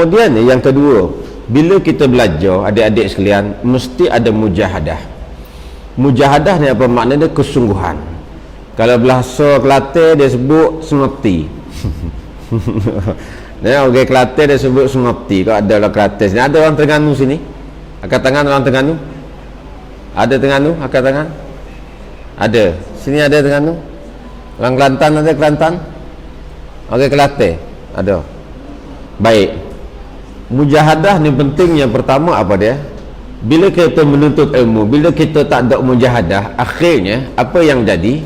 Kemudian yang kedua, bila kita belajar, adik-adik sekalian, mesti ada mujahadah. Mujahadah ni apa maknanya? Kesungguhan. Kalau bahasa Kelantan dia sebut sengoti. Nah, orang Kelantan dia sebut sengoti. Kalau ada orang Kelantan sini, ada orang Terengganu sini? Angkat tangan orang Terengganu. Ada Terengganu angkat tangan? Ada. Sini ada Terengganu? Orang Kelantan ada Kelantan? Orang Kelantan ada. Baik. Mujahadah ni penting. Yang pertama apa dia? Bila kita menuntut ilmu, bila kita tak ada mujahadah, akhirnya apa yang jadi?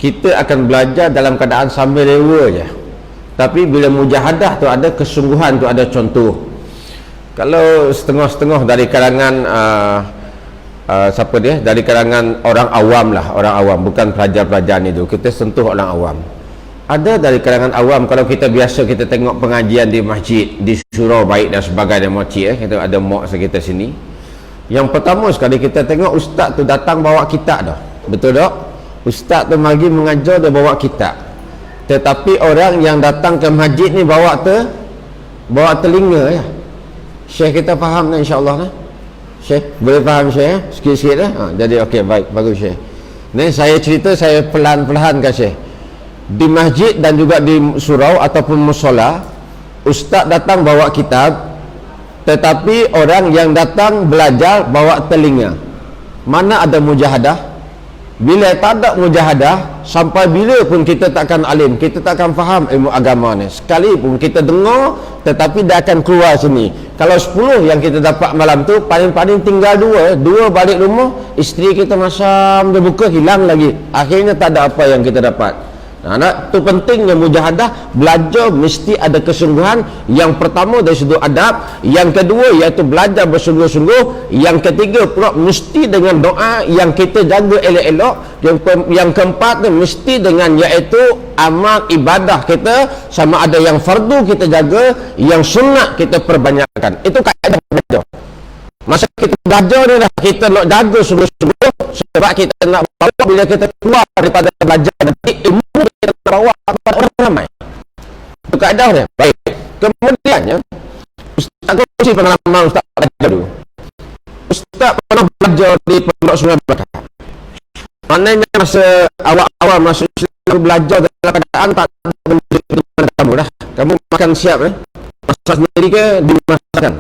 Kita akan belajar dalam keadaan sambil lewa je. Tapi bila mujahadah tu ada kesungguhan, tu ada contoh. Kalau setengah-setengah dari kalangan siapa dia? Dari kalangan orang awam lah, orang awam, bukan pelajar-pelajar itu. Kita sentuh orang awam. Ada dari kalangan awam, kalau kita biasa kita tengok pengajian di masjid, di surau baik dan sebagainya, makcik kita ada mak sekitar sini. Yang pertama sekali kita tengok ustaz tu datang bawa kitab dah. Betul tak? Ustaz tu mari mengajar, dia bawa kitab. Tetapi orang yang datang ke masjid ni bawa telinga ya. Syekh kita faham tak insya-Allah nah? Syekh boleh faham Syekh sikit-sikit dah. Jadi okey, baik, bagus Syekh. Ni saya cerita, saya pelan-pelan ke Syekh. Di masjid dan juga di surau ataupun mushola, ustaz datang bawa kitab, tetapi orang yang datang belajar bawa telinga. Mana ada mujahadah? Bila tak ada mujahadah, sampai bila pun kita takkan alim, kita takkan faham ilmu agama ni. Sekalipun kita dengar, tetapi dia akan keluar sini. Kalau 10 yang kita dapat malam tu, paling-paling tinggal 2 balik rumah, isteri kita masam, dia buka, hilang lagi. Akhirnya tak ada apa yang kita dapat. Nah, itu pentingnya mujahadah. Belajar mesti ada kesungguhan. Yang pertama dari sudut adab, yang kedua iaitu belajar bersungguh-sungguh, yang ketiga pula mesti dengan doa yang kita jaga elok-elok, yang keempat mesti dengan iaitu amal ibadah kita, sama ada yang fardu kita jaga, yang sunat kita perbanyakkan. Itu kaedah belajar. Masa kita belajar ni dah, kita nak jaga sungguh-sungguh, sebab kita nak bawa, bila kita keluar daripada belajar nanti, ilmu kita nak bawa kepada orang ramai. Itu kaedah dia. Baik. Kemudiannya, Ustaz kongsi pengalaman Ustaz belajar dulu. Ustaz pernah belajar di Pondok Sungai Berkah. Maknanya masa awal-awal masuk Islam, belajar dalam keadaan tak ada kamu dah. Kamu makan siap masak sendiri ke dimasakkan?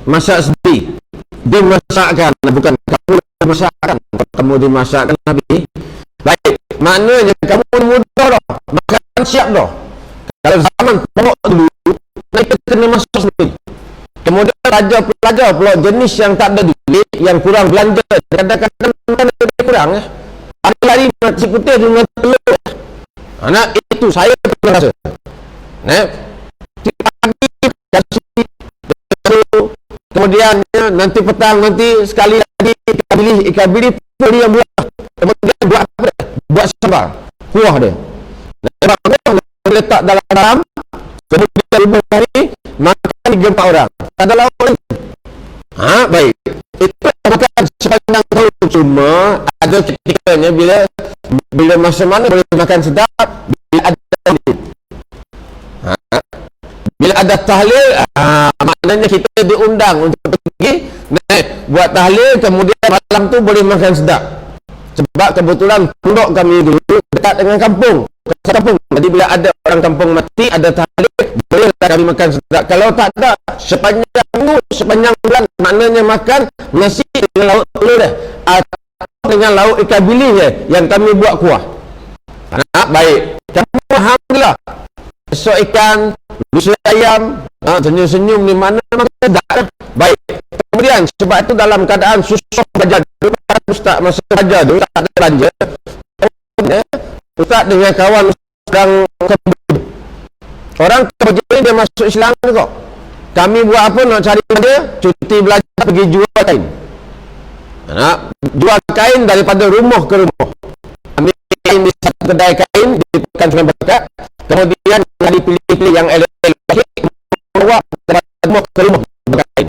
Masak sendiri, dimasakkan, bukan kamu dimasakkan, kamu dimasakkan habis. Baik, maknanya kamu mudah dah, makan siap dah. Kalau zaman pokok dulu, kita kena masak sendiri. Kemudian pelajar pula jenis yang tak ada duit, yang kurang belanja, kadang-kadang lebih kurang lari nasi putih dengan telur. Nah, itu saya pernah rasa. Kemudian nanti petang, nanti sekali lagi ikan bili pun yang buat. Kemudian buat apa? Buat sambal kuah dia. Letak dalam garam, kemudian 5 hari makan 3-4 orang. Tak ada lauk lagi. Baik. Itu bukan sepanjang tahun, cuma ada ketikanya bila masa mana boleh makan sedap, bila ada tahlil. Bila ada tahlil, maknanya kita diundang untuk pergi buat tahlil, kemudian malam tu boleh makan sedap. Sebab kebetulan pondok kami dulu dekat dengan kampung. Jadi bila ada orang kampung mati, ada tahlil, boleh kami makan sedap. Kalau tak ada, sepanjang minggu, sepanjang bulan, maknanya makan nasi dengan lauk telur atau dengan lauk ikan bili yang kami buat kuah. Baik. Kamu alhamdulillah. Esok ikan, lusa ayam, senyum-senyum di mana sedap. Baik. Kemudian sebab itu dalam keadaan susah belajar dulu, Ustaz masa belajar dulu tak ada belanja. Ustaz dengan kawan sedang orang Kamboja dia masuk Islam kok. Kami buat apa nak cari dia? Cuti belajar pergi jual kain. Jual kain daripada rumah ke rumah. Ambil kain di satu kedai kain di Pekan Sungai Berkat. Kemudian dari pilih-pilih yang elok-elok bawa dari rumah ke rumah berkain.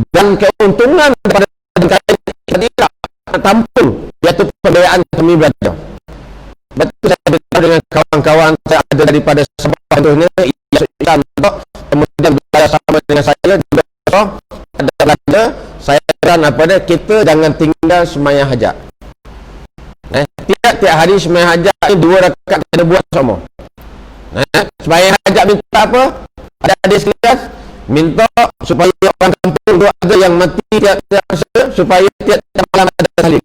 Dan keuntungan daripada kain tadi tak tampung, iaitu pembiayaan kami belajar. Betul, saya beritahu dengan kawan-kawan saya ada daripada Sabah contohnya, saya saran apa dia, kita jangan tinggal sembahyang hajat. Tiap hari sembahyang hajat ni 2 rakaat kita buat semua. Sembahyang hajat minta apa? Ada hadis sekalian, minta supaya orang kampung tu ada yang mati tiap-tiap masa, supaya tiap-tiap malam ada salib.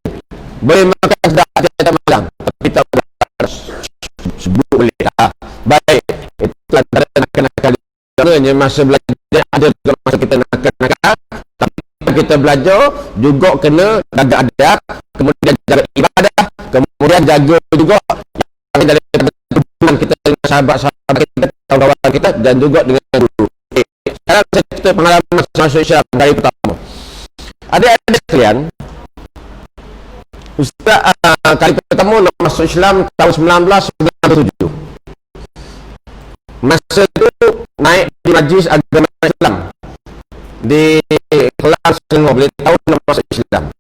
Boleh makan sedap tiap-tiap malam, tapi tak boleh sebut boleh. Baik, itu antara nakal-nakal. Sebenarnya masa belajar ada masa kita nakal-nakal, tapi kita belajar juga kena jaga adab, kemudian jaga ibadah, kemudian jaga juga yang dari kita dengan sahabat-sahabat kita, kawan-kawan kita, dan juga dengan guru. Sekarang saya cerita pengalaman masuk Islam dari pertama. Adik-adik sekalian, Ustaz kali pertama nak masuk Islam tahun 1997. Masa itu naik di majlis agama Islam di kelas Selangor, boleh tahu nak masuk Islam.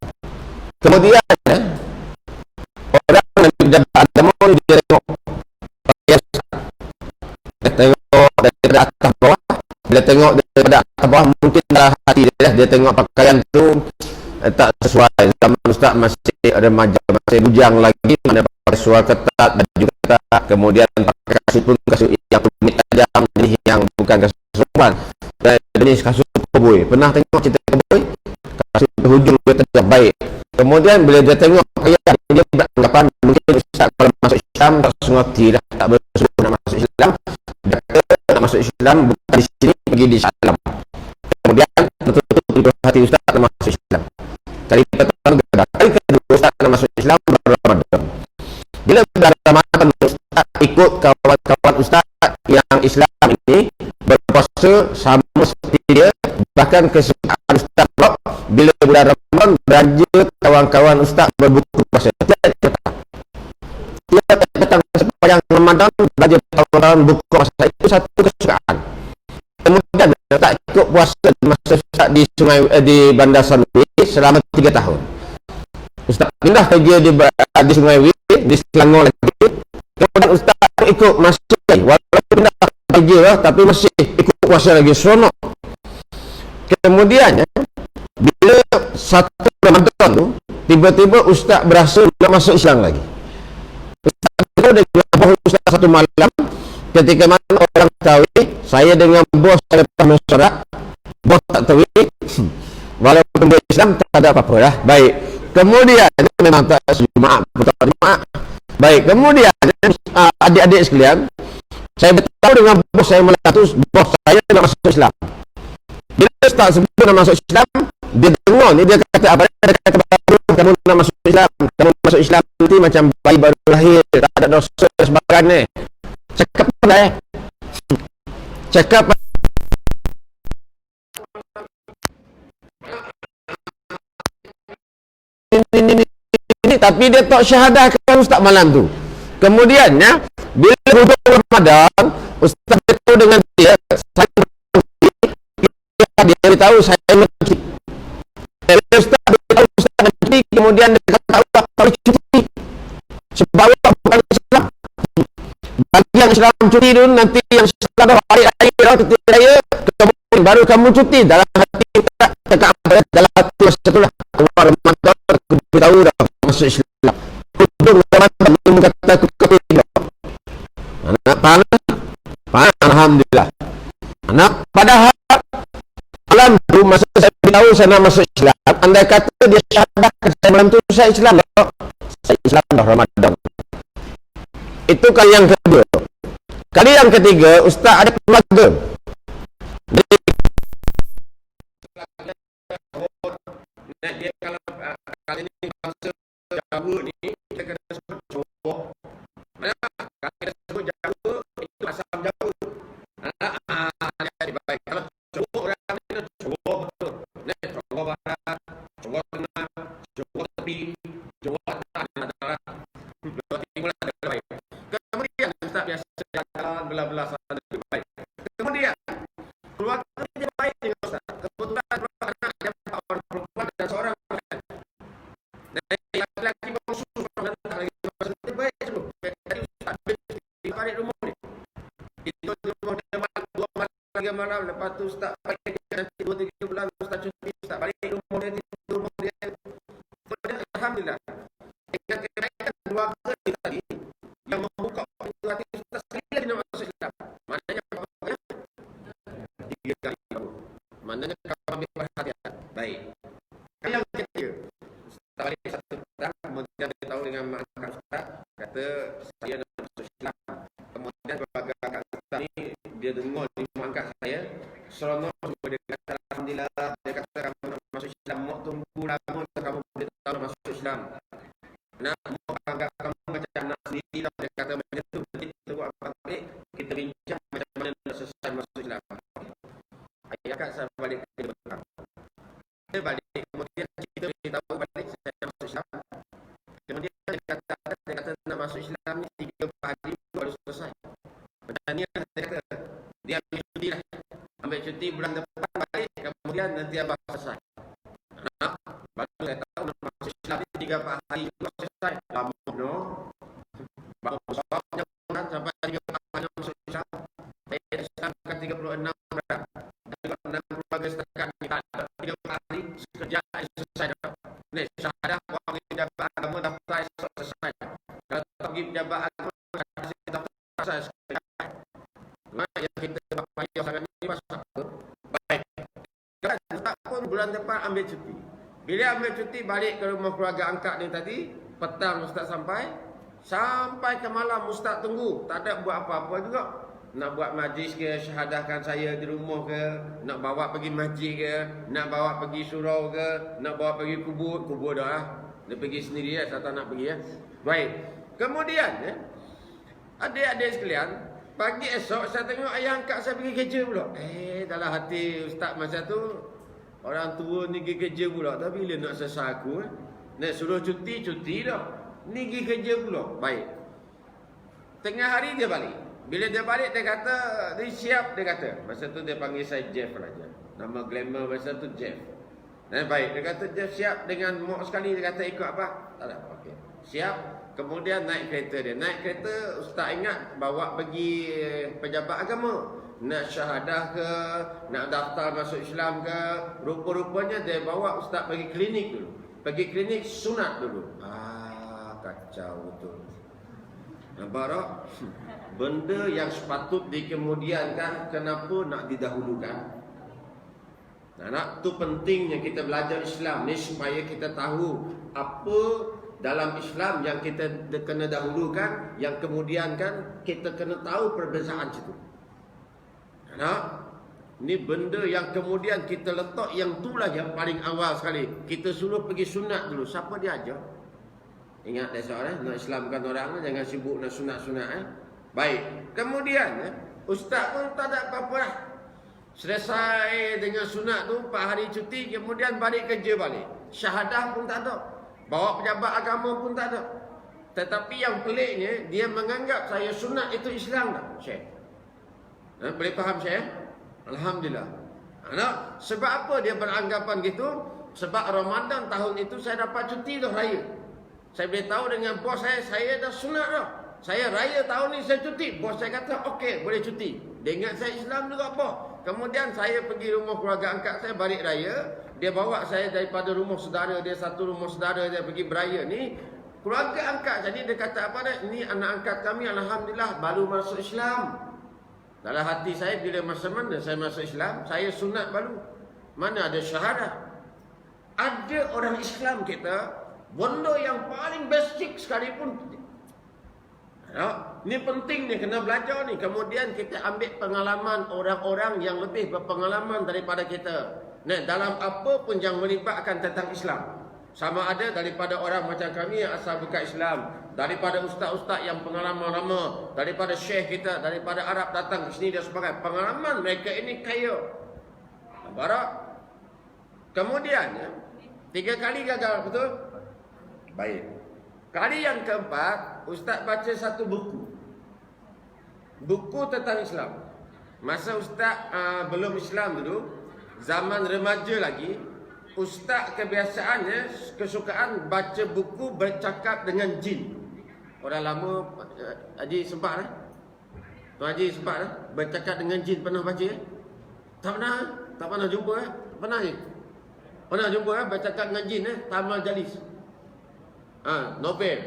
Kemudian orang yang berjabat agama dia tengok daripada atas bawah. Bila tengok daripada atas bawah, mungkin dalam hati dia tengok pakaian tu tak sesuai. Zaman Ustaz masih remaja, masih bujang lagi, mana pakai suara ketat, baju ketat, kemudian pakai kasut pun kasut yang tumit tajam, jenis yang bukan kasut perempuan, jenis kasut koboi. Pernah tengok cerita koboi? Kasut hujung dia tajam. Baik. Kemudian bila dia tengok pakaian, dia beranggapan mungkin Ustaz kalau masuk Islam tak sengerti dah, tak bersuruh nak masuk Islam. Nak masuk Islam bukan di sini, pergi di Islam. Kemudian betul-betul pintu hati Ustaz nak masuk Islam. Kali pertama, kali kedua Ustaz nak masuk Islam bulan Ramadan. Bila bulan Ramadan Ustaz ikut kawan-kawan Ustaz yang Islam ini berpuasa sama seperti dia. Bahkan kesukaan Ustaz bila bulan Ramadan belanja kawan-kawan Ustaz berbuku puasa. Tiap petang sepanjang Ramadan belanja kawan-kawan buku puasa, itu satu kesukaan. Kemudian tak ikut puasa masa Ustaz di Sungai di Bandar Sanwi selama 3 tahun. Ustaz pindah kerja di Sungai Wi, di Selangor lagi. Kemudian Ustaz ikut masih walaupun pindah kerja tapi masih ikut puasa lagi, seronok. Kemudian bila 1 Ramadan tu tiba-tiba Ustaz berasa nak masuk Islam lagi. Ustaz itu dengan Ustaz satu malam ketika mana orang tahu saya dengan bos saya mesyuarat, bos tak tahu walaupun dia Islam tak ada apa-apa lah. Baik, kemudian memang tak Jumaat, betul Jumaat. Baik, kemudian adik-adik sekalian, saya beritahu dengan bos saya melatu, bos saya nak masuk Islam. Bila Ustaz sebut nak masuk Islam, dia dengar ni, dia kata apa? Dia kata kamu nak masuk Islam, kamu masuk Islam nanti macam bayi baru lahir, tak ada dosa sebagainya. Cakap apa lah cakap ini, tapi dia tak syahadahkan Ustaz malam tu. Kemudian bila hujung Ramadan, Ustaz beritahu dengan dia, dia beritahu saya mencuti. Ustaz beritahu Ustaz mencuti, kemudian dia kata Allah kalau cuti sebab Allah bukan Islam. Bagi yang Islam cuti dulu, nanti yang Islam hari-hari cuti raya, kemudian baru kamu cuti. Dalam hati kita cakap dalam hati setelah keluar Ramadan, aku beritahu dah masuk Islam. Hujung Ramadan belum kata aku kafir. Anak panas, alhamdulillah. Anak padahal malam tu masa saya beritahu saya nak masuk Islam, andai kata dia syahadahkan saya malam tu saya Islam dah. Saya Islam dah Ramadan. Itu kali yang kedua. Kali yang ketiga, Ustaz ada keluarga. Dia kalau kali ini bahasa Jawa ni kita kena sebut Jawa. Mana kalau kita sebut Jawa itu asam Jawa. Baik. Kalau Jawa orang ni Jawa betul. Jawa Barat, Jawa Tengah, Jawa Tepi, Jawa Tengah adalah Jawa Timur adalah baik. Kemudian Ustaz biasa jalan belah-belah sana lebih baik. Kemudian keluarga dia baik dengan Ustaz. Kebetulan anak dia orang perempuan dan seorang lelaki. Dan lelaki bongsu dan tak lagi lebih baik dulu. Jadi Ustaz balik rumah ni. Itu rumah dia malam 2 malam 3 malam, lepas tu Ustaz balik nanti 2-3 bulan Ustaz cuti, Ustaz balik rumah dia dia dengar dia angkat saya, seronok semua dia kata alhamdulillah, dia kata kamu nak masuk Islam, mau tunggu lama kamu boleh tahu nak masuk Islam. Nak mau anggap kamu macam anak sendiri lah, dia kata macam tu. Kita buat apa balik, kita bincang macam mana nak selesai masuk Islam. Ayah kat saya balik ke belakang. Dia balik, kemudian kita beritahu balik saya nak masuk Islam. Kemudian dia kata nak masuk Islam ni 3 hari baru selesai. Macam ni dia kata, dia ambil cuti lah. Ambil cuti bulan depan balik, kemudian nanti abang selesai. Baru saya tahu nak masuk Islam ni 3 hari baru selesai. Lama no. Baru sebabnya bulan sampai 3 hari masuk Islam. Saya Islam kan 36 orang. Dan 60 bagai setakat ni tak ada 3 hari sekejap selesai dah. Ni syahadah orang yang dapat agama daftar selesai. Kalau pergi pejabat agama daftar selesai. Yang kita payah sangat ni pasal apa? Baik. Kan tak pun bulan depan ambil cuti. Bila ambil cuti balik ke rumah keluarga angkat ni tadi, petang ustaz sampai ke malam ustaz tunggu, tak ada buat apa-apa juga. Nak buat majlis ke, syahadahkan saya di rumah ke, nak bawa pergi masjid ke, nak bawa pergi surau ke, nak bawa pergi kubur dah lah. Dia pergi sendiri ya, saya tak nak pergi ya. Baik. Kemudian ya, adik-adik sekalian, pagi esok saya tengok ayah angkat saya pergi kerja pula. Dalam hati ustaz masa tu, orang tua ni pergi kerja pula. Tapi bila nak selesai aku nak suruh cuti dah. Ni pergi kerja pula. Baik. Tengah hari dia balik. Bila dia balik dia kata, dia siap dia kata. Masa tu dia panggil saya Jeff raja. Nama glamour masa tu Jeff. Baik, dia kata Jeff siap dengan mok sekali. Dia kata ikut apa? Tak ada apa. Okay. Siap. Kemudian naik kereta dia. Naik kereta, ustaz ingat bawa pergi pejabat agama. Nak syahadah ke, nak daftar masuk Islam ke. Rupa-rupanya dia bawa ustaz pergi klinik dulu. Pergi klinik sunat dulu. Kacau betul. Nampak tak? Benda yang sepatut dikemudiankan, kenapa nak didahulukan? Nak tu pentingnya kita belajar Islam ni supaya kita tahu apa dalam Islam yang kita kena dahulukan, yang kemudian kan kita kena tahu perbezaan situ. Ni benda yang kemudian kita letak yang itulah yang paling awal sekali. Kita suruh pergi sunat dulu. Siapa dia ajar? Ingat dah soalan nak Islamkan orang, jangan sibuk nak sunat-sunat. Baik. Kemudian ustaz pun tak ada apa-apa lah. Selesai dengan sunat tu 4 hari cuti, kemudian balik kerja balik. Syahadah pun tak ada. Bawa pejabat agama pun tak ada. Tetapi yang peliknya, dia menganggap saya sunat itu Islam tak? Syekh. Boleh faham Syekh? Alhamdulillah. Sebab apa dia beranggapan gitu? Sebab Ramadan tahun itu saya dapat cuti dah raya. Saya boleh tahu dengan bos saya dah sunat dah. Saya raya tahun ni saya cuti. Bos saya kata okey boleh cuti. Dia ingat saya Islam juga apa? Kemudian saya pergi rumah keluarga angkat saya balik raya. Dia bawa saya daripada rumah saudara dia, satu rumah saudara dia pergi beraya ni. Keluarga angkat jadi dia kata apa dah? Ini anak angkat kami alhamdulillah baru masuk Islam. Dalam hati saya bila masa mana saya masuk Islam, saya sunat baru. Mana ada syahadah. Ada orang Islam kita, benda yang paling basic sekalipun. Ini penting ni, kena belajar ni. Kemudian kita ambil pengalaman orang-orang yang lebih berpengalaman daripada kita. Nah, dalam apa pun yang melibatkan tentang Islam. Sama ada daripada orang macam kami yang asal bukan Islam, daripada ustaz-ustaz yang pengalaman lama, daripada syekh kita, daripada Arab datang ke sini dan sebagainya. Pengalaman mereka ini kaya. Barak. Kemudian 3 kali gagal, betul? Baik. Kali yang keempat, ustaz baca satu buku. Buku tentang Islam. Masa ustaz belum Islam dulu, zaman remaja lagi, ustaz kebiasaannya, kesukaan baca buku bercakap dengan jin. Orang lama, Haji sempat Tuan Haji sempat bercakap dengan jin, pernah baca? Tak pernah jumpa Pernah je? Pernah jumpa bercakap dengan jin Tamal Jalis. Nobel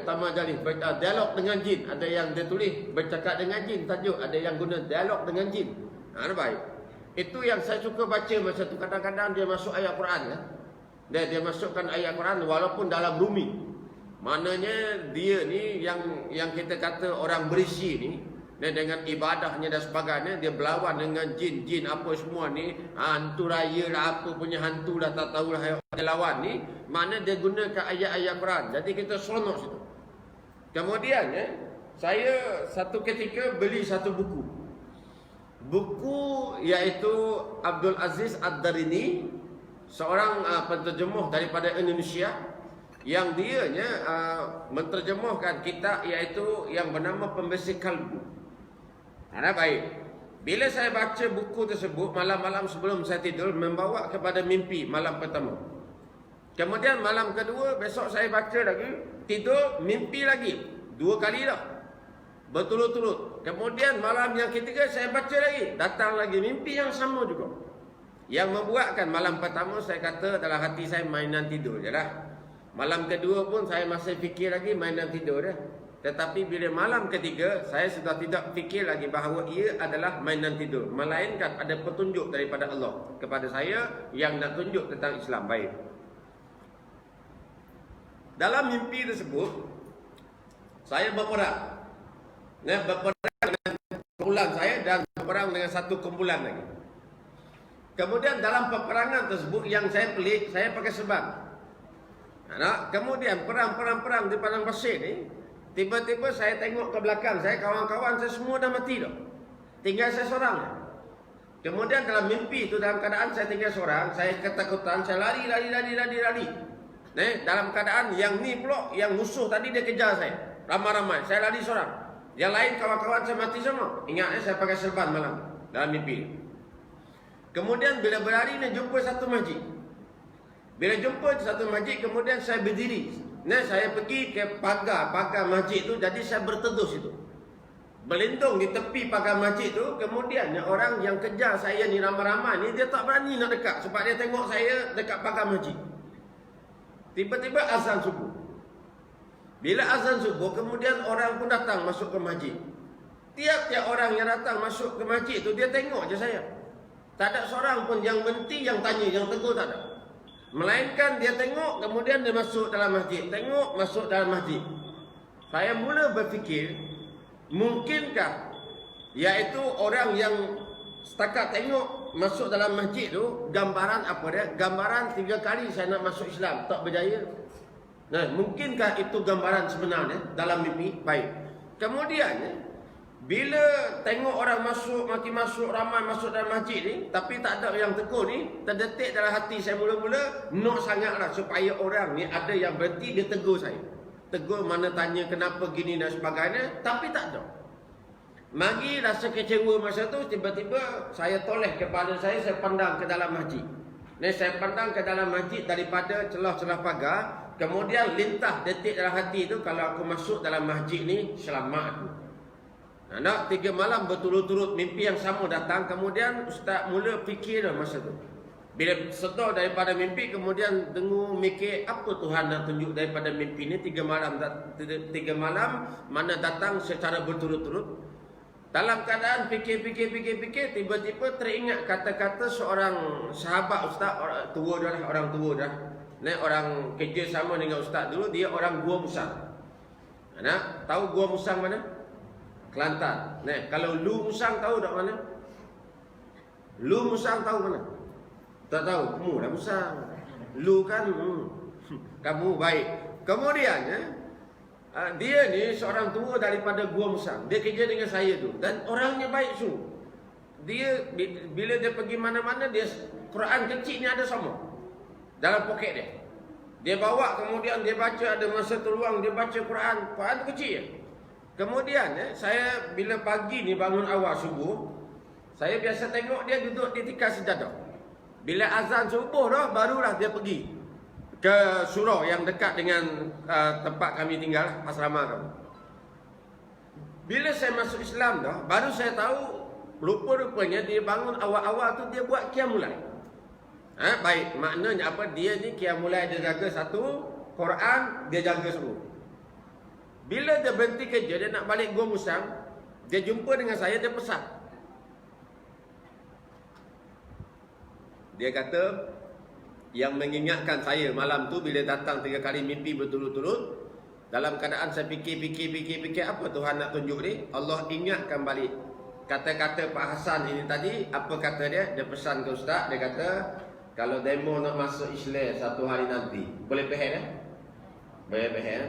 Tamal Jalis, dialog dengan jin. Ada yang dia tulis bercakap dengan jin, tajuk. Ada yang guna dialog dengan jin. Baik. Itu yang saya suka baca masa tu. Kadang-kadang dia masuk ayat Quran dia masukkan ayat Quran walaupun dalam Rumi. Maknanya dia ni yang kita kata orang berisi ni, dengan ibadahnya dan sebagainya, dia berlawan dengan jin-jin apa semua ni, hantu raya lah, apa punya hantu lah, tak tahulah dia lawan ni. Mana dia gunakan ayat-ayat Quran. Jadi kita seronok situ. Kemudian saya satu ketika beli satu buku. Buku iaitu Abdul Aziz Ad-Darini, seorang penterjemah daripada Indonesia, yang dianya menterjemahkan kitab iaitu yang bernama Pembesar Kalbu. Baik. Bila saya baca buku tersebut malam-malam sebelum saya tidur, membawa kepada mimpi malam pertama. Kemudian malam kedua, besok saya baca lagi, tidur mimpi lagi. 2 kali dah. Berturut-turut. Kemudian malam yang ketiga saya baca lagi, datang lagi mimpi yang sama juga. Yang membuatkan malam pertama saya kata dalam hati saya mainan tidur je lah. Malam kedua pun saya masih fikir lagi mainan tidur dah. Tetapi bila malam ketiga, saya sudah tidak fikir lagi bahawa ia adalah mainan tidur. Melainkan ada petunjuk daripada Allah kepada saya yang nak tunjuk tentang Islam. Baik. Dalam mimpi tersebut, saya berperang. Berperang dengan kumpulan saya dan berperang dengan satu kumpulan lagi. Kemudian dalam peperangan tersebut yang saya pelik, saya pakai serban. Kemudian perang di padang pasir ni, tiba-tiba saya tengok ke belakang saya, kawan-kawan saya semua dah mati dah. Tinggal saya seorang. Kemudian dalam mimpi itu, dalam keadaan saya tinggal seorang, saya ketakutan, saya lari. Dalam keadaan yang ni pula, yang musuh tadi dia kejar saya. Ramai-ramai, saya lari seorang. Yang lain kawan-kawan saya mati semua. Ingatnya saya pakai serban malam dalam mimpi. Kemudian bila berlari ni jumpa satu masjid. Bila jumpa satu masjid, kemudian saya berdiri. Saya pergi ke pagar masjid tu, jadi saya berteduh situ. Berlindung di tepi pagar masjid tu, kemudian orang yang kejar saya ni ramai-ramai ni, dia tak berani nak dekat sebab dia tengok saya dekat pagar masjid. Tiba-tiba azan subuh. Bila azan subuh, kemudian orang pun datang masuk ke masjid. Tiap-tiap orang yang datang masuk ke masjid tu, dia tengok je saya. Tak ada seorang pun yang berhenti, yang tanya, yang tegur, tak ada. Melainkan dia tengok, kemudian dia masuk dalam masjid. Tengok, masuk dalam masjid. Saya mula berfikir, mungkinkah iaitu orang yang setakat tengok masuk dalam masjid tu, gambaran apa dia? Gambaran 3 kali saya nak masuk Islam, tak berjaya. Mungkinkah itu gambaran sebenarnya dalam mimpi? Baik. Kemudian bila tengok orang makin masuk, ramai masuk dalam masjid ni, tapi tak ada yang tegur ni, terdetik dalam hati saya mula-mula, nak sangatlah supaya orang ni ada yang berhenti, dia tegur saya. Tegur, mana tanya kenapa gini dan sebagainya, tapi tak ada. Magi rasa kecewa masa tu, tiba-tiba saya toleh kepala saya pandang ke dalam masjid. Saya pandang ke dalam masjid daripada celah-celah pagar, kemudian lintah detik dalam hati tu, kalau aku masuk dalam masjid ni, selamat aku. 3 malam berturut-turut mimpi yang sama datang. Kemudian ustaz mula fikir dah masa tu. Bila sedar daripada mimpi, kemudian dengar mikir apa Tuhan nak tunjuk daripada mimpi ni. 3 malam mana datang secara berturut-turut. Dalam keadaan fikir, tiba-tiba teringat kata-kata seorang sahabat ustaz, orang tua dah. Orang kerja sama dengan ustaz dulu, dia orang Gua Musang. Tahu Gua Musang mana? Kelantan. Kalau Lu Musang tahu tak mana? Lu Musang tahu mana? Tak tahu. Kamu dah Musang. Lu kan kamu baik. Kemudian dia ni seorang tua daripada Gua Musang. Dia kerja dengan saya tu dan orangnya baik sungguh. Dia bila dia pergi mana-mana, dia Quran kecil ni ada sama dalam poket dia. Dia bawa, kemudian dia baca, ada masa terluang dia baca Quran tu kecil je. Kemudian saya bila pagi ni bangun awal subuh, saya biasa tengok dia duduk di tikar sejadah. Bila azan subuh dah, barulah dia pergi ke surau yang dekat dengan tempat kami tinggal, asrama kami. Bila saya masuk Islam dah, baru saya tahu rupa-rupanya dia bangun awal-awal tu dia buat qiyamul lail. Baik, maknanya apa? Dia ni qiyamul lail, dia jaga satu, Quran dia jaga semua. Bila dia berhenti kerja, dia nak balik Gua Musang, dia jumpa dengan saya, dia pesan. Dia kata, yang mengingatkan saya malam tu bila datang 3 kali mimpi berturut-turut, dalam keadaan saya fikir apa Tuhan nak tunjuk ni, Allah ingatkan balik kata-kata Pak Hasan ini tadi. Apa kata dia? Dia pesan ke Ustaz, dia kata kalau demo nak masuk Islam satu hari nanti, boleh pehel boleh pehel.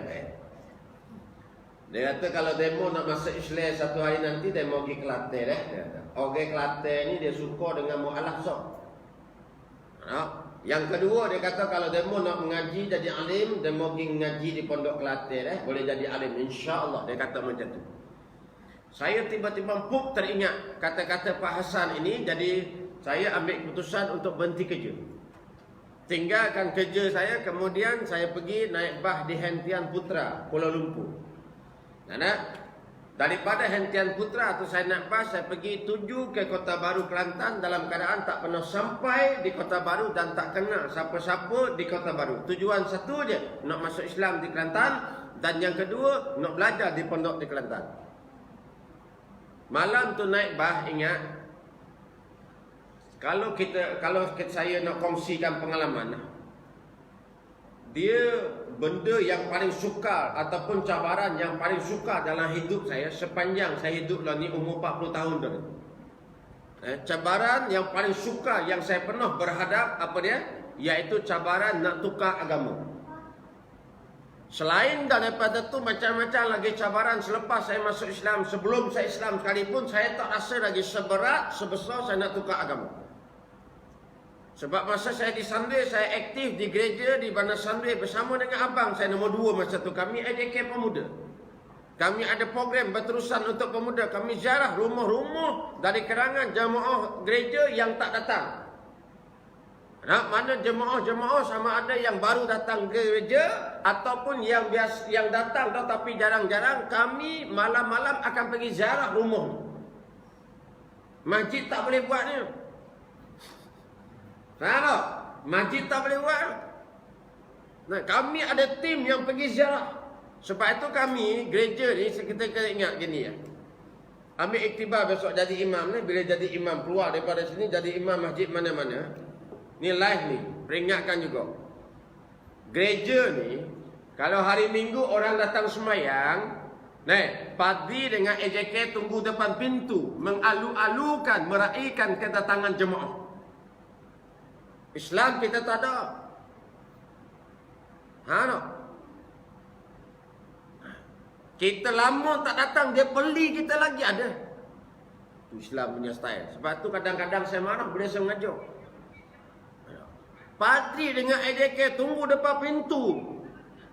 Dia kata kalau demo nak masuk Islam satu hari nanti, demo pergi Kelantan dia kata. Orang Kelantan ni dia suka dengan mu'alaf sok. Yang kedua dia kata kalau demo nak mengaji jadi alim, demo pergi mengaji di Pondok Kelantan boleh jadi alim insya-Allah. Dia kata macam tu. Saya tiba-tiba teringat kata-kata Pak Hasan ini, jadi saya ambil keputusan untuk berhenti kerja. Tinggalkan kerja saya, kemudian saya pergi naik bas di Hentian Putra, Kuala Lumpur. Daripada Hentian Putra tu saya naik bas, saya pergi tuju ke Kota Baru Kelantan dalam keadaan tak pernah sampai di Kota Baru dan tak kenal siapa-siapa di Kota Baru. Tujuan satu je, nak masuk Islam di Kelantan, dan yang kedua nak belajar di pondok di Kelantan. Malam tu naik bas, ingat kalau saya nak kongsikan pengalaman, dia benda yang paling sukar ataupun cabaran yang paling sukar dalam hidup saya sepanjang saya hidup lah ni umur 40 tahun dah. Cabaran yang paling sukar yang saya pernah berhadap apa dia? Iaitu cabaran nak tukar agama. Selain daripada tu macam-macam lagi cabaran selepas saya masuk Islam, sebelum saya Islam sekalipun saya tak rasa lagi seberat sebesar saya nak tukar agama. Sebab masa saya di Sunday, saya aktif di gereja di Bandar Sunday bersama dengan abang saya nombor 2 masa tu. Kami AJK Pemuda. Kami ada program berterusan untuk pemuda. Kami ziarah rumah-rumah dari kalangan jemaah gereja yang tak datang. Mana jemaah-jemaah sama ada yang baru datang ke gereja ataupun yang datang tetapi jarang-jarang, kami malam-malam akan pergi ziarah rumah. Masjid tak boleh buat ni. Tahu? Masjid tak boleh buat. Kami ada tim yang pergi ziarah. Sebab itu kami, gereja ni, kita ingat gini ya. Ambil iktibar besok jadi imam ni. Bila jadi imam, keluar daripada sini, jadi imam masjid mana-mana. Ni live ni, peringatkan juga. Gereja ni, kalau hari Minggu orang datang semayang, padri dengan AJK tunggu depan pintu, mengalu-alukan, meraihkan kedatangan jemaah. Islam kita tak ada. Kita lama tak datang, dia beli kita lagi ada. Itu Islam punya style. Sebab tu kadang-kadang saya marah bila saya mengajar. Padri dengan AJK tunggu depan pintu.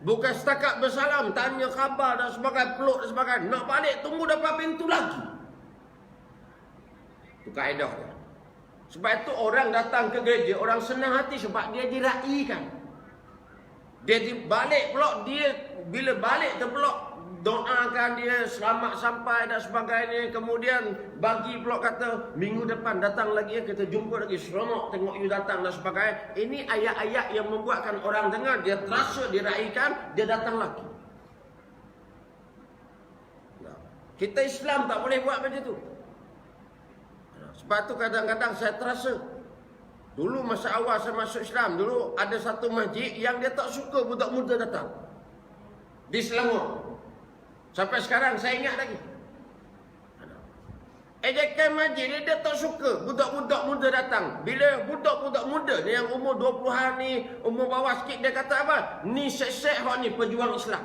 Bukan setakat bersalam, tanya khabar dan sebagainya, peluk dan sebagainya. Nak balik, tunggu depan pintu lagi. Itu kaedah dia. Sebab itu orang datang ke gereja, orang senang hati sebab dia diraikan. Dia balik pula, dia bila balik tu pula doakan dia selamat sampai dan sebagainya. Kemudian bagi pula kata minggu depan datang lagi, kita jumpa lagi, seronok tengok you datang dan sebagainya. Ini ayat-ayat yang membuatkan orang dengar, dia terasa diraikan, dia datang lagi. Kita Islam tak boleh buat macam tu. Sebab tu kadang-kadang saya terasa, dulu masa awal saya masuk Islam, dulu ada satu masjid yang dia tak suka budak muda datang. Di Selangor. Sampai sekarang saya ingat lagi. AJK masjid dia tak suka budak-budak muda datang. Bila budak-budak muda ni yang umur 20-an ni, umur bawah sikit, dia kata apa? Ni sek-sek hak ni pejuang Islam.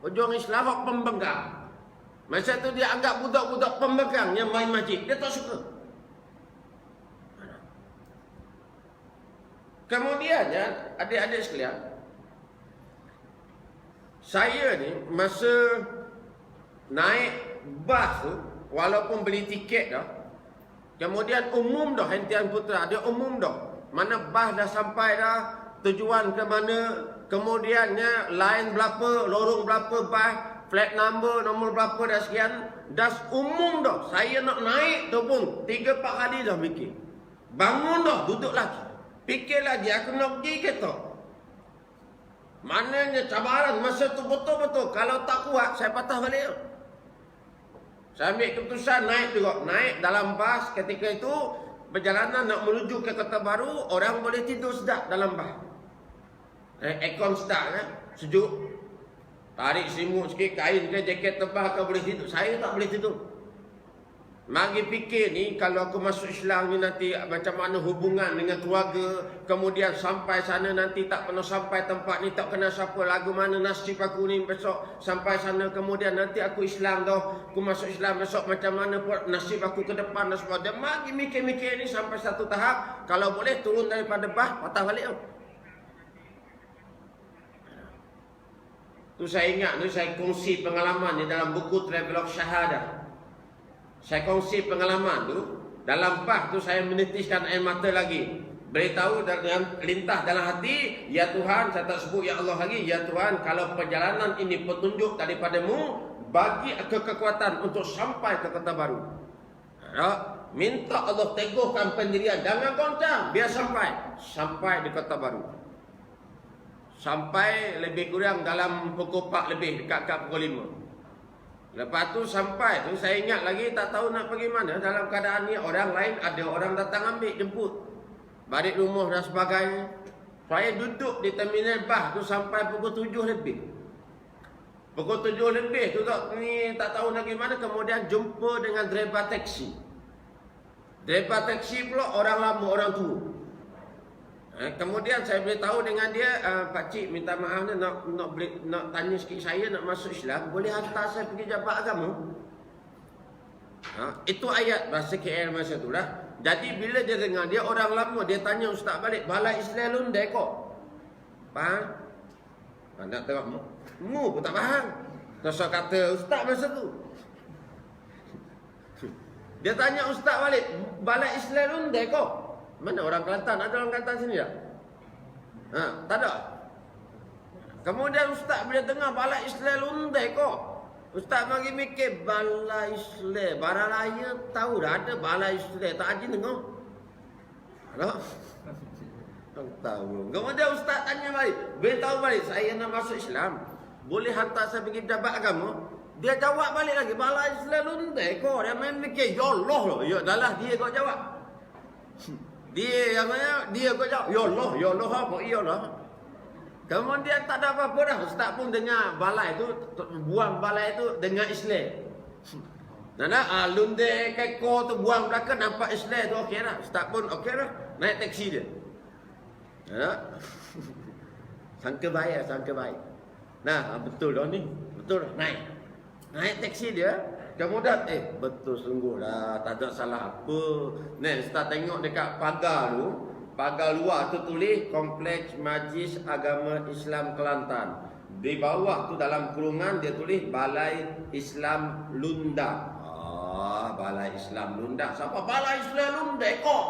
Pejuang Islam hak pembengkang. Masa tu dia anggap budak-budak pembengkang yang main masjid. Dia tak suka. Kemudian adik-adik sekalian, saya ni masa naik bas tu, walaupun beli tiket dah, kemudian umum dah Hentian Putra, dia umum dah. Mana bas dah sampai dah, tujuan ke mana, kemudiannya line berapa, lorong berapa bas, flat number, nombor berapa dah sekian, dah umum dah. Saya nak naik tu pun 3-4 kali dah fikir. Bangun dah, duduk lagi. Fikir lagi, aku nak pergi ke tak? Maknanya cabaran masa tu betul-betul. Kalau tak kuat, saya patah balik. Saya ambil keputusan naik juga. Naik dalam bas ketika itu, perjalanan nak menuju ke Kota Baru, orang boleh tidur sedap dalam bas. Aircon sedap kan? Sejuk. Tarik selimut sikit, kain ke, jaket tebal ke, boleh tidur. Saya tak boleh tidur. Mari fikir ni, kalau aku masuk Islam ni nanti macam mana hubungan dengan keluarga. Kemudian sampai sana nanti tak pernah sampai tempat ni, tak kenal siapa. Lagu mana nasib aku ni besok sampai sana. Kemudian nanti aku Islam dah. Aku masuk Islam besok macam mana pun nasib aku ke depan dan sebagainya. Mari mikir-mikir ni sampai satu tahap. Kalau boleh turun daripada bah, patah balik tau. Tu saya ingat tu, saya kongsi pengalaman ni dalam buku Travelog Syahadah. Saya kongsi pengalaman tu, dalam bah tu saya menitiskan air mata lagi. Beritahu dengan lintah dalam hati, ya Tuhan, saya tak sebut ya Allah lagi, ya Tuhan, kalau perjalanan ini petunjuk daripadamu, bagi aku kekuatan untuk sampai ke kota baru. Minta Allah teguhkan pendirian, jangan goncang, biar sampai di kota baru. Sampai lebih kurang dalam pukul 4 lebih, dekat pukul 5. Lepas tu sampai tu saya ingat lagi, tak tahu nak pergi mana. Dalam keadaan ni orang lain, ada orang datang ambil, jemput, balik rumah dan sebagainya. Saya duduk di terminal bah tu sampai pukul 7 lebih. Pukul 7 lebih tu ni tak tahu nak pergi mana. Kemudian jumpa dengan driver taksi. Driver taksi pula orang lama, orang tua. Kemudian saya beritahu dengan dia, Pak Cik minta maaf ni, nak tanya sikit, saya nak masuk Islam, boleh hantar saya pergi jabat agama? Itu ayat bahasa KL masa tu lah. Jadi bila dia dengar, dia orang lama, dia tanya ustaz balik, balai Islam Lundai kok? Faham? Tak tengok mu pun tak faham. Terus kata ustaz masa tu. Dia tanya ustaz balik, balai Islam Lundai kok? Mana orang Kelantan? Ada orang Kelantan sini tak? Tak ada. Kemudian ustaz bila dengar balai Islam Lundai kok, ustaz bagi mikir balai Islam. Baralaya tahu dah ada balai Islam. Tak aja dengar. Tak tahu. Kemudian ustaz tanya balik, beritahu balik, saya nak masuk Islam, boleh hantar saya pergi jabat agama? Dia jawab balik lagi, balai Islam Lundai kok. Dia main mikir, ya Allah loh. Ya dah lah, dia kau jawab. Dia kau jawab, ya Allah apa? Ya Allah. Kemudian tak ada apa-apa dah. Ustaz pun dengar balai tu, buang balai tu dengar Islam. Lundai keko tu buang belakang, nampak Islam tu okey dah. Ustaz pun okey dah, naik taksi dia. Sangka baik. Betul dah ni. Betul dah, naik taksi dia. Kemudian betul sungguh dah, tak ada salah apa. Ni ustaz tengok dekat pagar tu, pagar luar tu tulis Kompleks Majlis Agama Islam Kelantan. Di bawah tu dalam kurungan dia tulis Balai Islam Lunda. Balai Islam Lunda. Siapa Balai Islam Lunda kok?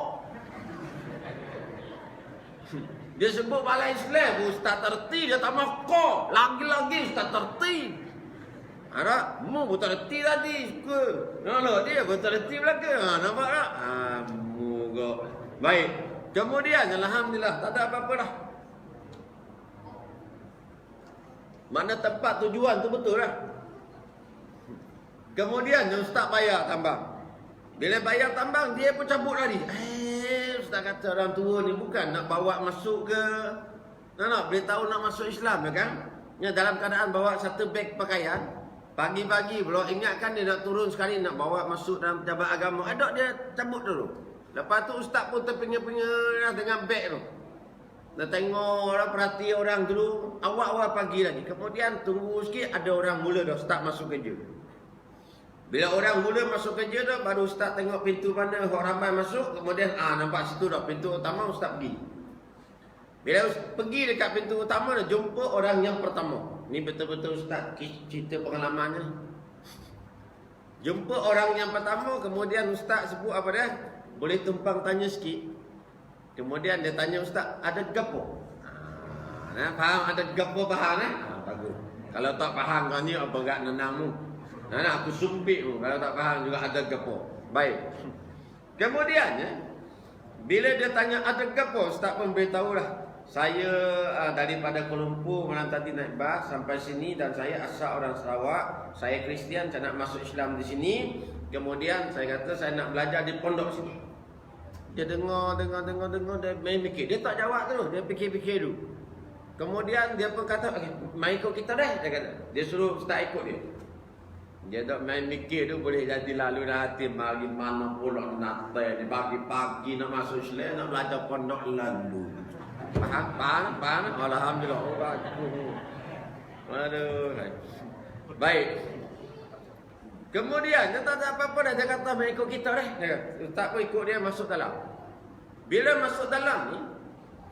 Dia sebut Balai Islam, ustaz terti, dia tambah kok. Lagi-lagi ustaz terti. Ada, mu betul reti tadi suka. Dia betul reti belakang. Nampak tak? Baik. Kemudian alhamdulillah tak ada apa-apa dah. Mana tempat tujuan tu betul lah. Kemudian ustaz bayar tambang. Bila bayar tambang, dia pun cabut lari. Ustaz kata orang tua ni bukan nak bawa masuk ke, nak beritahu nak masuk Islam kan? Ya, dalam keadaan bawa satu beg pakaian. Pagi-pagi pula ingatkan dia nak turun sekali, nak bawa masuk dalam pejabat agama. Ada dia cabut dulu. Lepas tu ustaz pun terpenya-penya dengan beg tu. Nak tengok orang, perhati orang dulu. Awal-awal pagi lagi. Kemudian tunggu sikit, ada orang mula dah start masuk kerja. Bila orang mula masuk kerja dah, baru ustaz tengok pintu mana orang ramai masuk. Kemudian nampak situ dah pintu utama, ustaz pergi. Bila pergi dekat pintu utama dah, jumpa orang yang pertama. Ni betul-betul ustaz cerita pengalamannya. Jumpa orang yang pertama, kemudian ustaz sebut apa dia? Boleh tumpang tanya sikit. Kemudian dia tanya ustaz, ada gapo? Faham ada gapo faham bagus. Kalau tak faham kau ni apa gak nenangmu? Aku sumpit tu kalau tak faham juga ada gapo. Baik. Kemudian bila dia tanya ada gapo, ustaz pun beritahulah. Saya daripada Kuala Lumpur malam tadi naik bas sampai sini dan saya asal orang Sarawak. Saya Kristian, saya nak masuk Islam di sini. Kemudian saya kata saya nak belajar di pondok sini. Dia dengar, dia main mikir. Dia tak jawab terus, dia fikir-fikir dulu. Kemudian dia pun kata, okay, mai ikut kita deh. Dia kata, dia suruh Ustaz ikut dia. Dia tak main mikir tu boleh jadi lalu hati bagi mana pula nak dia bagi pagi nak masuk Islam nak belajar pondok lalu. Faham? Alhamdulillah. Aduh. Baik. Kemudian dia tak ada apa-apa dah, dia kata mai ikut kita deh. Dia kata, Ustaz pun ikut dia masuk dalam. Bila masuk dalam ni,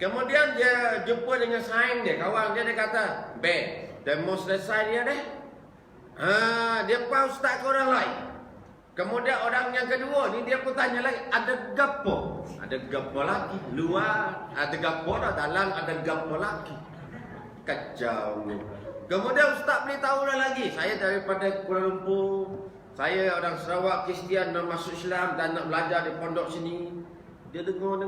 kemudian dia jumpa dengan saing dia, kawan dia, dia kata, demo selesai dia deh. Dia pun Ustaz ke orang lain. Kemudian orang yang kedua ni dia pun tanya lagi, ada gapo? Ada gapo lagi? Luar ada gapo dah, dalam ada gapo lagi? Kacau ni. Kemudian Ustaz beritahu lagi, saya daripada Kuala Lumpur, saya orang Sarawak Kristian nak masuk Islam dan nak belajar di pondok sini. Dia dengar.